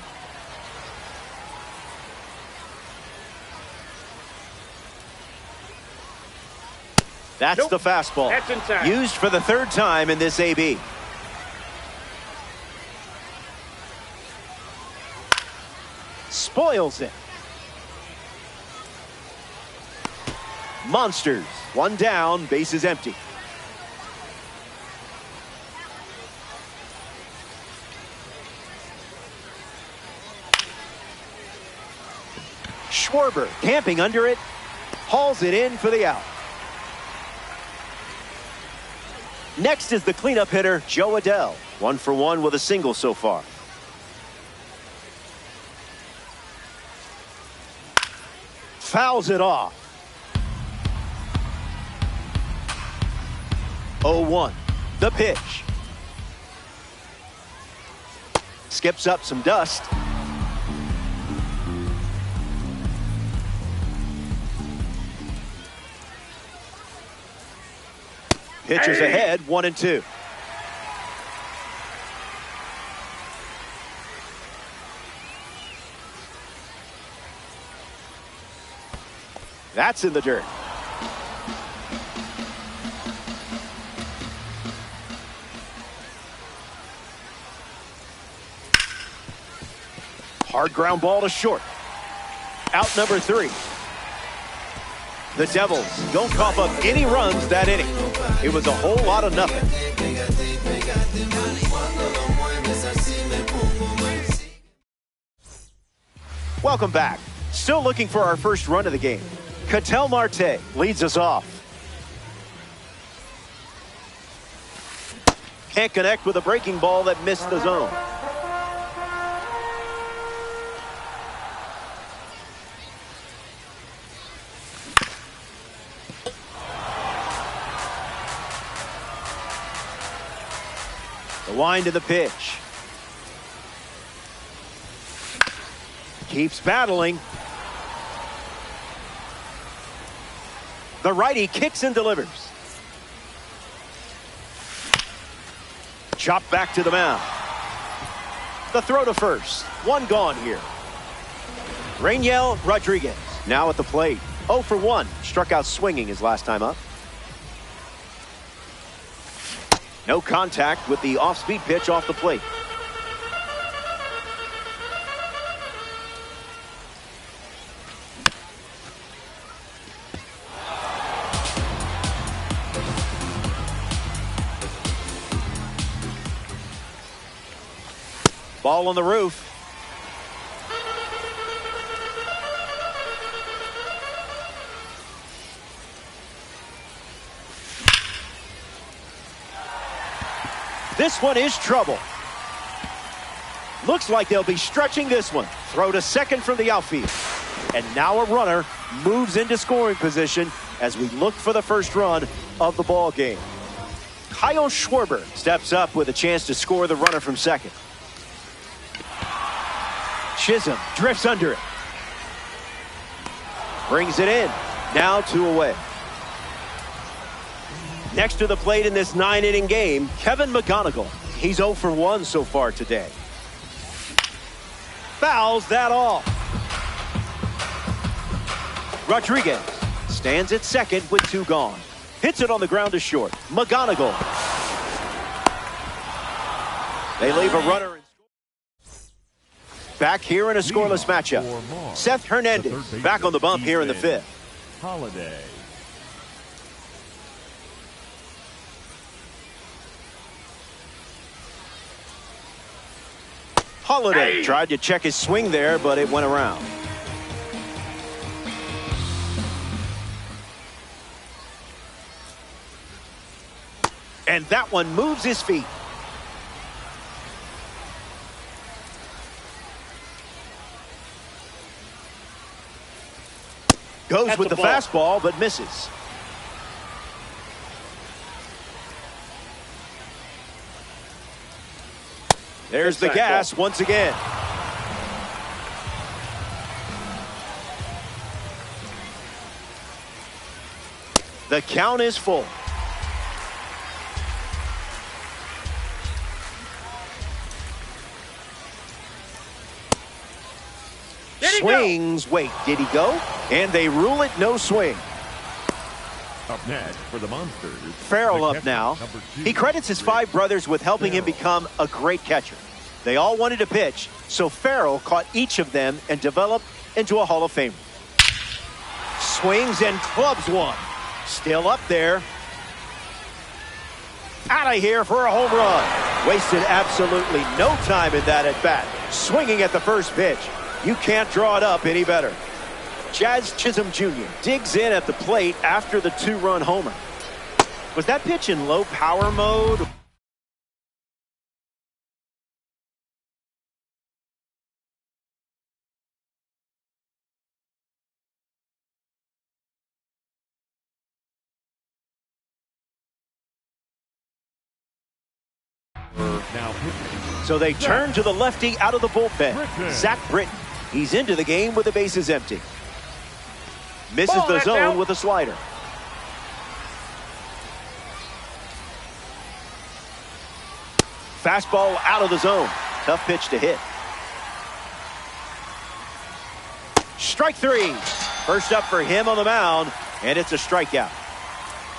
Speaker 1: That's the fastball.
Speaker 3: That's inside.
Speaker 1: Used for the third time in this AB. Spoils it. Monsters. One down, base is empty. Schwarber camping under it. Hauls it in for the out. Next is the cleanup hitter, Joe Adell. 1 for 1 with a single so far. Fouls it off. 0-1. The pitch. Skips up some dust. Pitchers ahead, 1-2. That's in the dirt. Hard ground ball to short. Out number 3. The Devils don't cough up any runs that inning. It was a whole lot of nothing. Welcome back. Still looking for our first run of the game. Ketel Marte leads us off. Can't connect with a breaking ball that missed the zone. The wind of the pitch. Keeps battling. The righty kicks and delivers. Chopped back to the mound. The throw to first. One gone here. Rainiel Rodriguez now at the plate. 0 for 1. Struck out swinging his last time up. No contact with the off-speed pitch off the plate. Ball on the roof. This one is trouble. Looks like they'll be stretching this one. Throw to second from the outfield. And now a runner moves into scoring position as we look for the first run of the ball game. Kyle Schwarber steps up with a chance to score the runner from second. Chisholm drifts under it. Brings it in. Now 2 away. Next to the plate in this 9-inning game, Kevin McGonigal. He's 0 for 1 so far today. Fouls that off. Rodriguez stands at second with 2 gone. Hits it on the ground to short. McGonigal. They leave a runner. Back here in a scoreless matchup. Seth Hernandez back on the bump here in the 5th.
Speaker 5: Holiday.
Speaker 1: Holiday tried to check his swing there, but it went around. And that one moves his feet. Goes with the fastball, but misses. There's the gas once again. The count is full. Swings. Wait, did he go? And they rule it no swing.
Speaker 5: Up next for the Monsters,
Speaker 1: Farrell up now. He credits his 5 brothers with helping him become a great catcher. They all wanted to pitch, so Farrell caught each of them and developed into a Hall of Famer. Swings and clubs one. Still up there. Out of here for a home run. Wasted absolutely no time in that at bat. Swinging at the first pitch. You can't draw it up any better. Jazz Chisholm Jr. digs in at the plate after the 2-run homer. Was that pitch in low power mode?
Speaker 5: Now pitching.
Speaker 1: So they turn to the lefty out of the bullpen. Zach Britton. He's into the game with the bases empty. Misses the zone with a slider. Fastball out of the zone. Tough pitch to hit. Strike 3. First up for him on the mound, and it's a strikeout.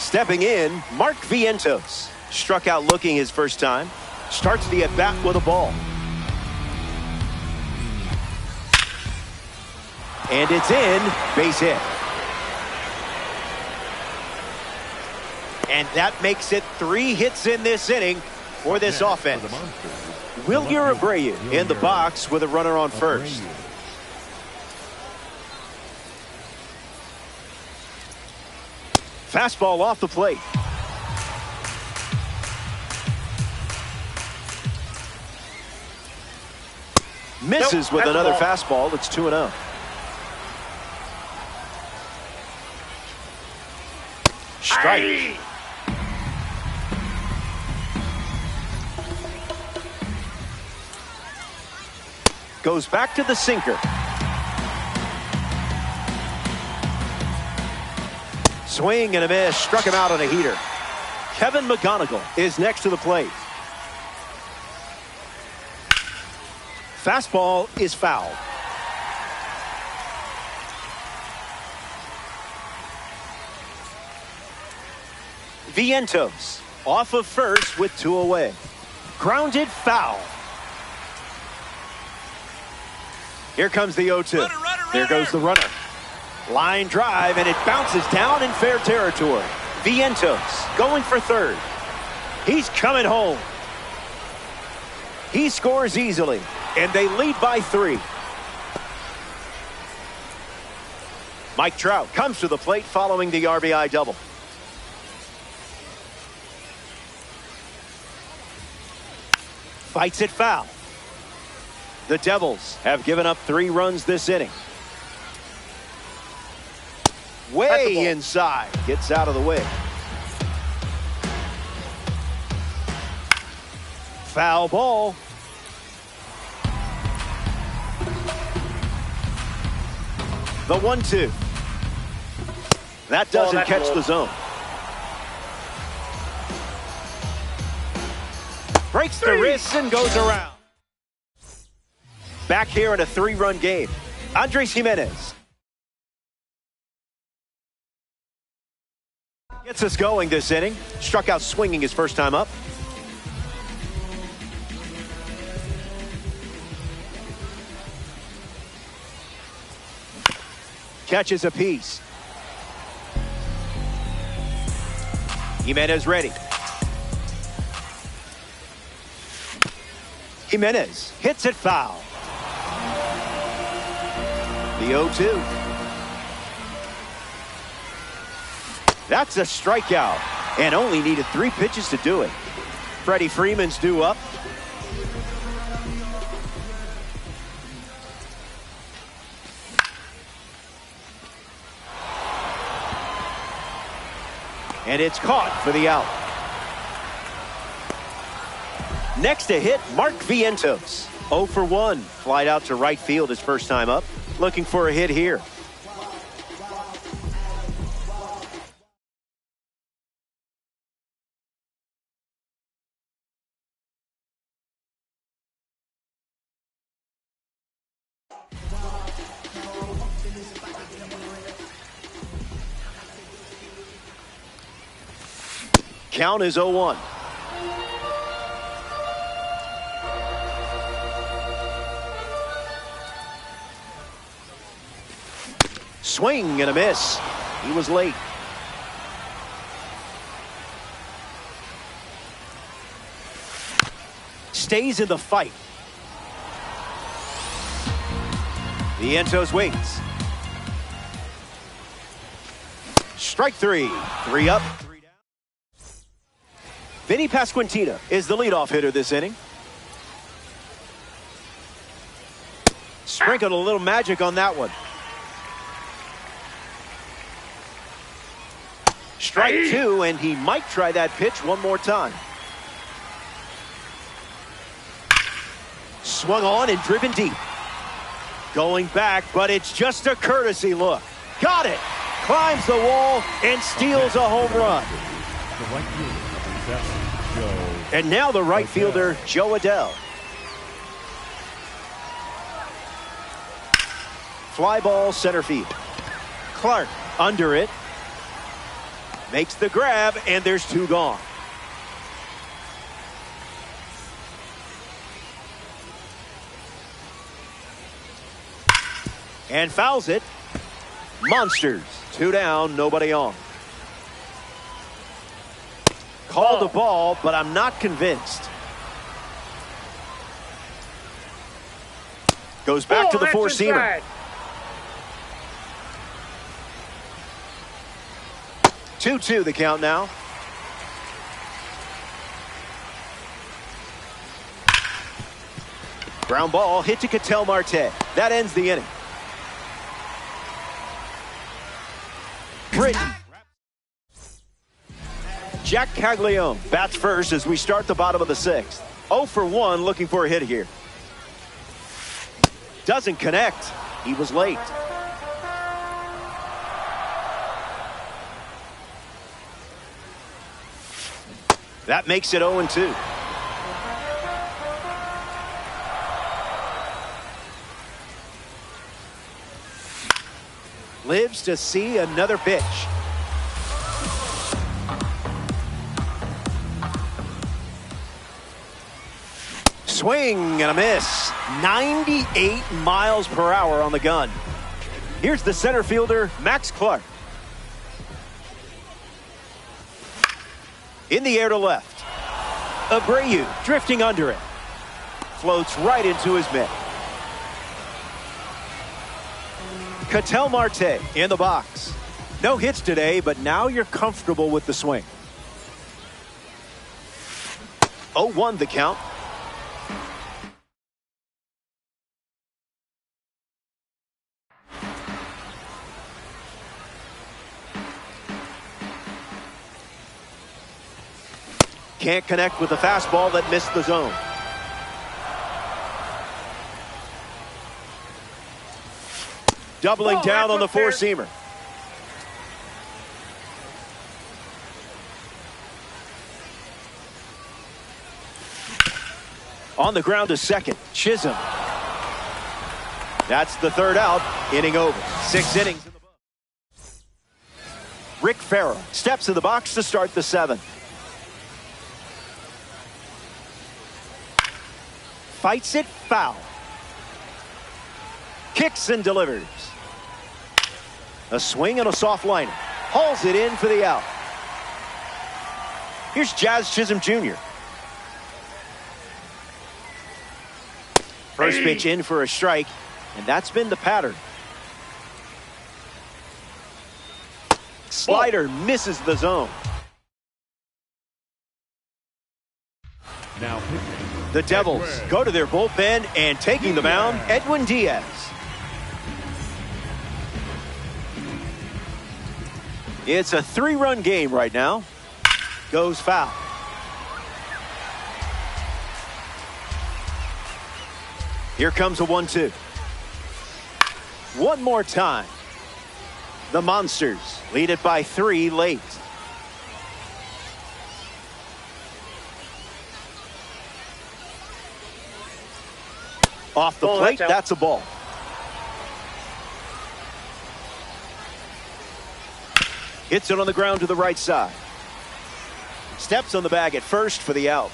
Speaker 1: Stepping in, Mark Vientos. Struck out looking his first time. Starts the at-bat with a ball. And it's in, base hit. And that makes it 3 hits in this inning for this offense. Wilyer Abreu in the box with a runner on first. Fastball off the plate. Misses with another fastball. It's 2-0. Strike. Goes back to the sinker. Swing and a miss. Struck him out on a heater. Kevin McGonigal is next to the plate. Fastball is foul. Vientos off of first with 2 away. Grounded foul. Here comes the 0-2. There goes the runner. Line drive, and it bounces down in fair territory. Vientos going for third. He's coming home. He scores easily, and they lead by 3. Mike Trout comes to the plate following the RBI double. Fights it foul. The Devils have given up 3 runs this inning. Way inside. Gets out of the way. Foul ball. The 1-2. That doesn't catch the zone. Breaks the wrists and goes around. Back here in a 3-run game. Andres Jimenez gets us going this inning. Struck out swinging his first time up. Catches a piece. Jimenez ready. Jimenez hits it foul. The 0-2. That's a strikeout. And only needed 3 pitches to do it. Freddie Freeman's due up. And it's caught for the out. Next to hit, Mark Vientos. 0 for 1. Flied out to right field his first time up. Looking for a hit here. Count is 0-1. Swing and a miss. He was late. Stays in the fight. Vientos waits. Strike 3. 3 up. Vinny Pasquantino is the leadoff hitter this inning. Sprinkled a little magic on that one. Strike 2, and he might try that pitch one more time. Swung on and driven deep. Going back, but it's just a courtesy look. Got it. Climbs the wall and steals a home run.
Speaker 5: The right fielder, Joe.
Speaker 1: And now the right fielder, Joe Adell. Fly ball center field. Clark under it. Makes the grab, and there's 2 gone. And fouls it. Monsters. 2 down, nobody on. Called the ball, but I'm not convinced. Goes back to the four-seamer. 2-2 the count now. Ground ball hit to Ketel Marte. That ends the inning. Britton. Jack Caglione bats first as we start the bottom of the 6th. 0 for 1, looking for a hit here. Doesn't connect. He was late. That makes it 0-2. Lives to see another pitch. Swing and a miss. 98 miles per hour on the gun. Here's the center fielder, Max Clark. In the air to left. Abreu drifting under it. Floats right into his mitt. Ketel Marte in the box. No hits today, but now you're comfortable with the swing. 0-1 the count. Can't connect with the fastball that missed the zone. Doubling down on the four-seamer. On the ground to second, Chisholm. That's the 3rd out, inning over. 6 innings in the book. Rick Farrell steps in the box to start the 7th. Fights it foul. Kicks and delivers. A swing and a soft liner. Hauls it in for the out. Here's Jazz Chisholm Jr. First pitch in for a strike, and that's been the pattern. Slider misses the zone.
Speaker 5: Now pitching.
Speaker 1: The Devils go to their bullpen and taking the mound, Edwin Diaz. It's a 3-run game right now. Goes foul. Here comes a 1-2. One more time. The Monsters lead it by 3 late. Off the plate, that's a ball. Hits it on the ground to the right side. Steps on the bag at first for the out.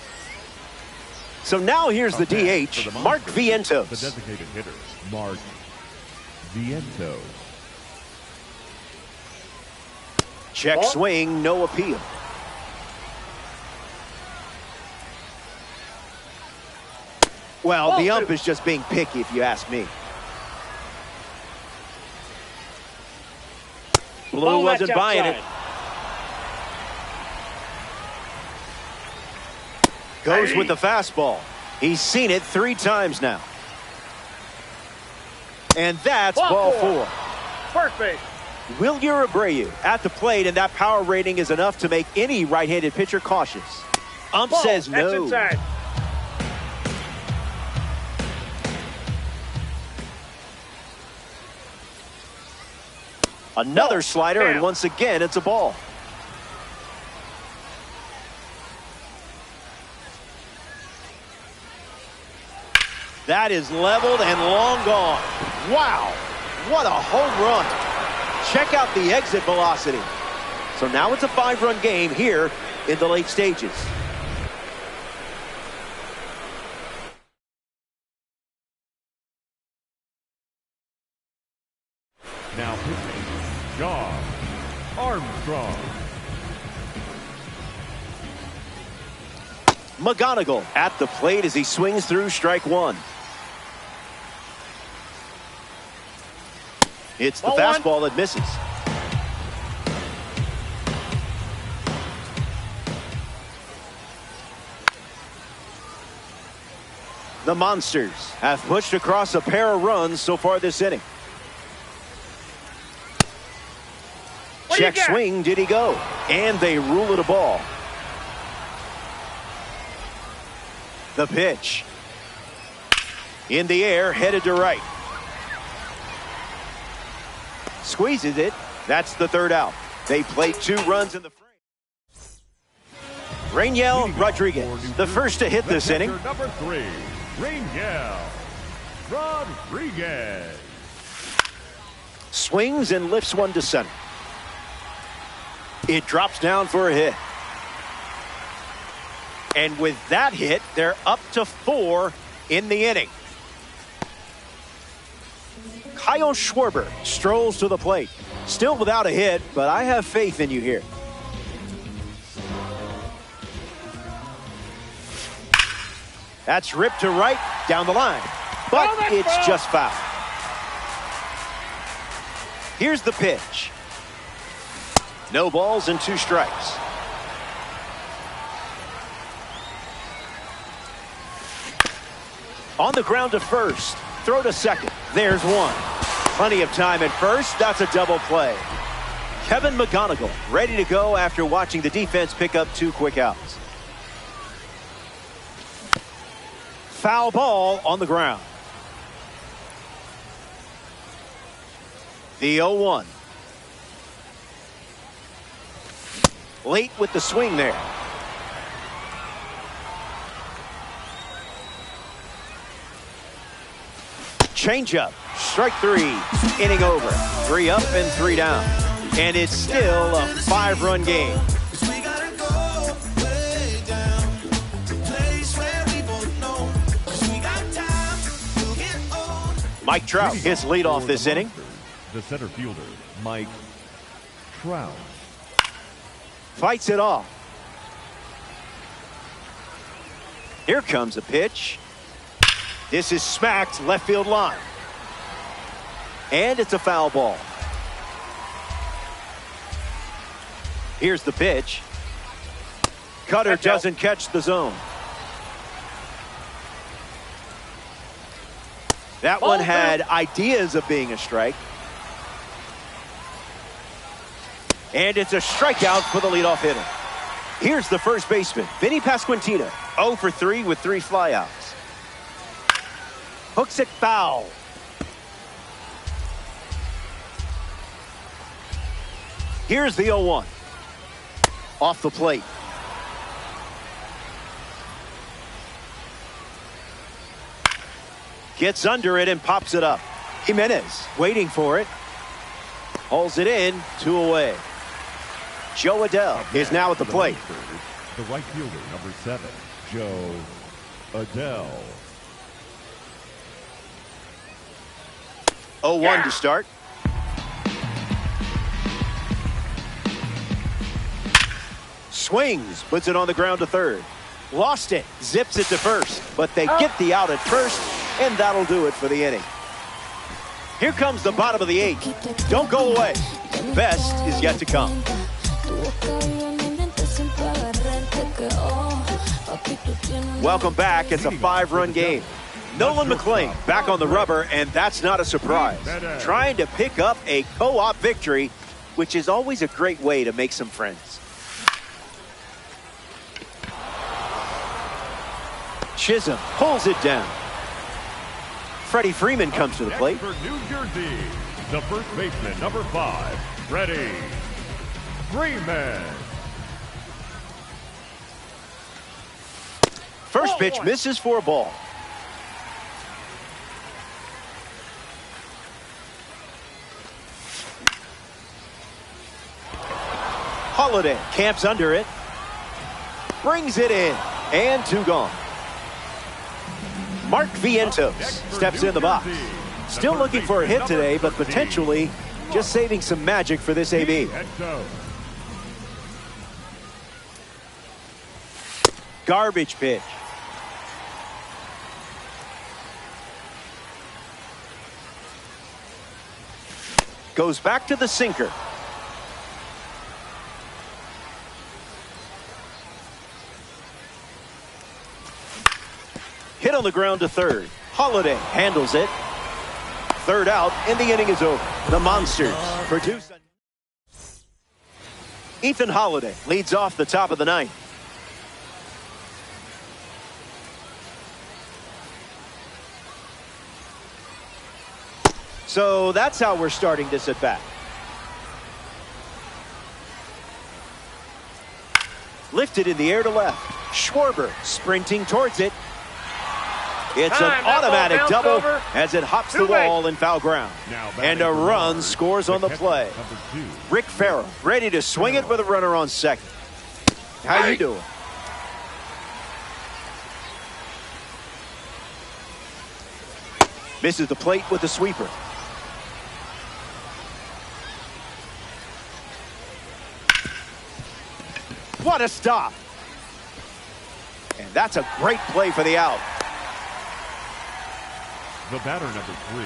Speaker 1: So now here's the DH, Mark Vientos.
Speaker 5: The designated hitter, Mark Vientos.
Speaker 1: Check swing, no appeal. Well, the ump is just being picky, if you ask me. Blue wasn't buying it. Goes with the fastball. He's seen it 3 times now. And that's ball 4.
Speaker 3: First base.
Speaker 1: Wilyer Abreu at the plate, and that power rating is enough to make any right-handed pitcher cautious. Ump says no.
Speaker 3: That's inside.
Speaker 1: Another slider, and once again, it's a ball. That is leveled and long gone. Wow, what a home run. Check out the exit velocity. So now it's a 5-run game here in the late stages.
Speaker 5: Now pitching, John Armstrong.
Speaker 1: McGonigal at the plate as he swings through strike 1. It's the fastball that misses. The Monsters have pushed across a pair of runs so far this inning. Check swing, did he go? And they rule it a ball. The pitch. In the air, headed to right. Squeezes it. That's the 3rd out. They play 2 runs in the frame. Rainiel Rodriguez, the first to hit this inning.
Speaker 5: Number 3, Rainiel Rodriguez.
Speaker 1: Swings and lifts one to center. It drops down for a hit. And with that hit, they're up to 4 in the inning. Kyle Schwarber strolls to the plate. Still without a hit, but I have faith in you here. That's ripped to right, down the line. But it's just foul. Here's the pitch. No balls and 2 strikes. On the ground to first. Throw to second. There's 1. Plenty of time at first. That's a double play. Kevin McGonigal ready to go after watching the defense pick up 2 quick outs. Foul ball on the ground. The 0-1. Late with the swing there. Changeup, strike 3, inning over. 3 up and 3 down. And it's still a 5-run game. Mike Trout hits leadoff this inning.
Speaker 5: The center fielder, Mike Trout.
Speaker 1: Fights it off. Here comes a pitch. This is smacked left field line. And it's a foul ball. Here's the pitch. Cutter doesn't catch the zone. That one had ideas of being a strike. And it's a strikeout for the leadoff hitter. Here's the first baseman, Vinny Pasquantino, 0 for 3 with 3 flyouts. Hooks it foul. Here's the 0-1. Off the plate. Gets under it and pops it up. Jimenez waiting for it. Hauls it in, 2 away. Joe Adell is now at the plate.
Speaker 5: The right fielder, number 7, Joe Adell.
Speaker 1: 0-1 to start. Swings, puts it on the ground to third. Lost it, zips it to first, but they get the out at first, and that'll do it for the inning. Here comes the bottom of the 8th. Don't go away. Best is yet to come. Welcome back. It's a 5-run game. Nolan McClain back on the rubber, and that's not a surprise. Trying to pick up a co-op victory, which is always a great way to make some friends. Chisholm pulls it down. Freddie Freeman comes to the plate.
Speaker 5: For New Jersey, the first baseman, number 5, Freddie Freeman.
Speaker 1: First pitch misses for a ball. Holiday camps under it. Brings it in. And 2 gone. Mark Vientos steps in the box. Still looking for a hit today, but potentially just saving some magic for this AB. Garbage pitch. Goes back to the sinker. Hit on the ground to third. Holiday handles it. Third out, and the inning is over. The Monsters produce. Ethan Holiday leads off the top of the 9th. So that's how we're starting this at bat. Lifted in the air to left. Schwarber sprinting towards it. It's an automatic double as it hops the wall in foul ground. And a run scores on the play. Rick Farrell ready to swing it with a runner on second. How you doing? Misses the plate with the sweeper. What a stop. And that's a great play for the out.
Speaker 5: The batter, number 3,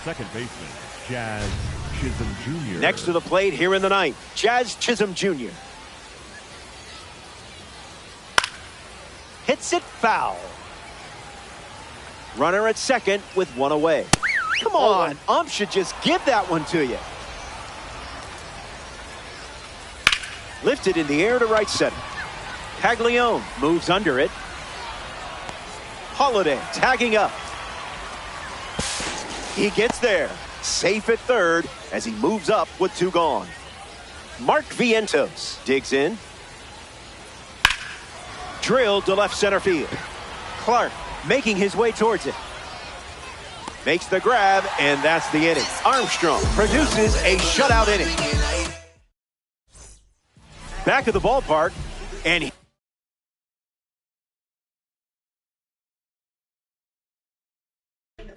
Speaker 5: second baseman, Jazz Chisholm Jr.
Speaker 1: Next to the plate here in the 9th, Jazz Chisholm Jr. Hits it foul. Runner at second with 1 away. Come on, ump should just give that one to you. Lifted in the air to right center. Caglione moves under it. Holiday tagging up. He gets there, safe at third as he moves up with 2 gone. Mark Vientos digs in. Drilled to left center field. Clark making his way towards it. Makes the grab, and that's the inning. Armstrong produces a shutout inning. Back at the ballpark, and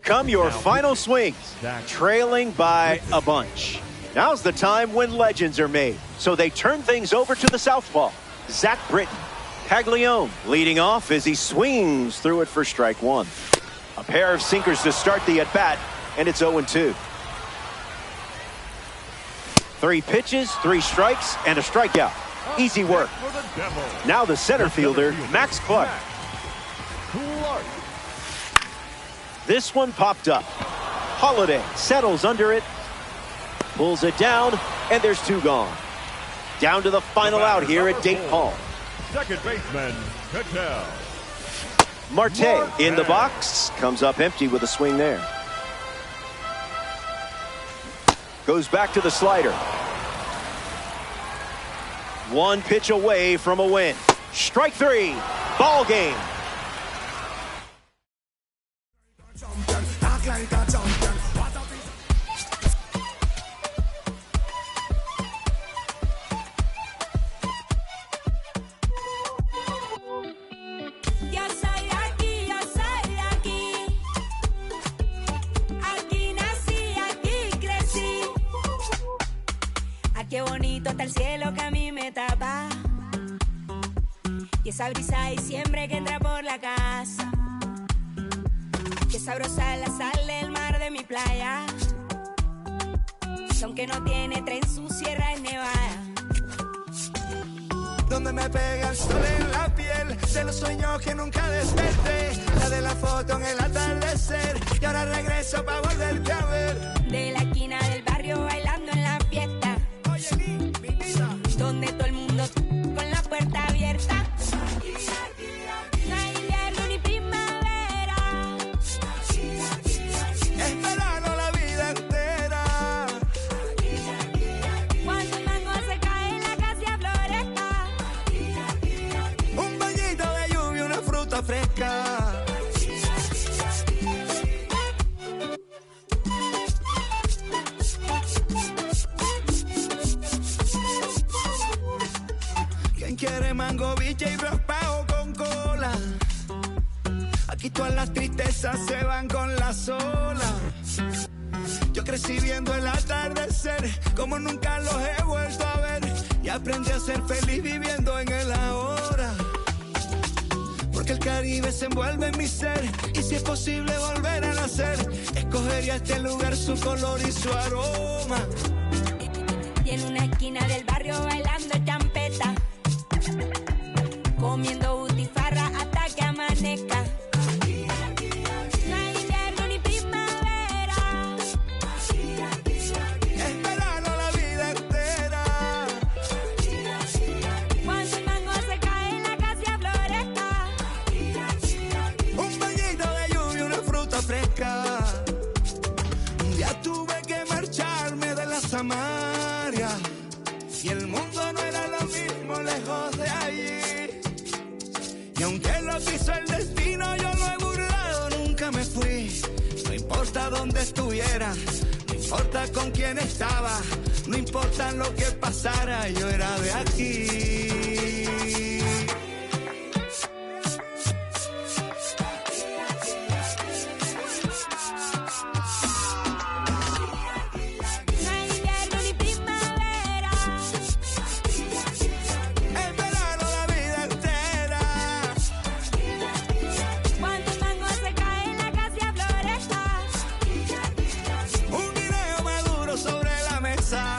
Speaker 1: come your final swings, trailing by a bunch. Now's the time when legends are made, so they turn things over to the southpaw, Zach Britton. Caglione leading off as he swings through it for strike 1. A pair of sinkers to start the at-bat, and it's 0-2. 3 pitches, 3 strikes, and a strikeout. Easy work. Now the center fielder, Max Clark. This one popped up. Holiday settles under it, pulls it down, and there's two gone. Down to the final out here at Dayton Hall.
Speaker 5: Second baseman, Cattell.
Speaker 1: Marte in the box, comes up empty with a swing there. Goes back to the slider. One pitch away from a win. Strike three, ball game.
Speaker 6: Qué bonito está el cielo que a mí me tapa. Y esa brisa de diciembre que entra por la casa. Qué sabrosa es la sal del mar de mi playa. Y aunque no tiene tren, su sierra es nevada.
Speaker 7: Donde me pega el sol en la piel, de los sueños que nunca desperté, la de la foto en el atardecer, y ahora regreso para volverte a ver.
Speaker 6: De la esquina del barrio bailando en la fiesta.
Speaker 7: Oye, mi vida.
Speaker 6: Donde todo el mundo con la puerta abierta. No hay invierno ni primavera.
Speaker 7: Es verano la vida entera.
Speaker 6: Cuando el mango se cae en la casa floresta.
Speaker 7: Un bañito de lluvia, una fruta fresca. ¿Quién quiere mango, biche y raspado con cola? Aquí todas las tristezas se van con las olas. Yo crecí viendo el atardecer como nunca los he vuelto a ver, y aprendí a ser feliz viviendo en el ahora. Porque el Caribe se envuelve en mi ser, y si es posible volver a nacer, escogería este lugar, su color y su aroma.
Speaker 6: Y en una esquina del barrio bailando champeta, comiendo butifarra hasta que amanezca. No hay invierno ni primavera.
Speaker 7: Es verano la vida entera.
Speaker 6: Cuando el mango se cae en la casa floresta.
Speaker 7: Un bañito de lluvia, una fruta fresca. Un día tuve que marcharme de la Samaria, y el mundo no era lo mismo lejos de allí. Y aunque lo quiso el destino, yo lo he burlado, nunca me fui. No importa dónde estuviera, no importa con quién estaba, no importa lo que pasara, yo era de aquí.
Speaker 6: No hay invierno ni primavera.
Speaker 7: Es verano la vida entera.
Speaker 6: Cuando el mango se cae en la casa floresta.
Speaker 7: Un guineo maduro sobre la mesa.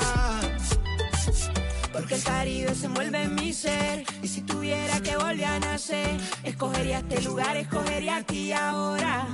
Speaker 6: Porque el Caribe se envuelve en mi ser, y si tuviera que volver a nacer, escogería este lugar, escogería aquí y ahora.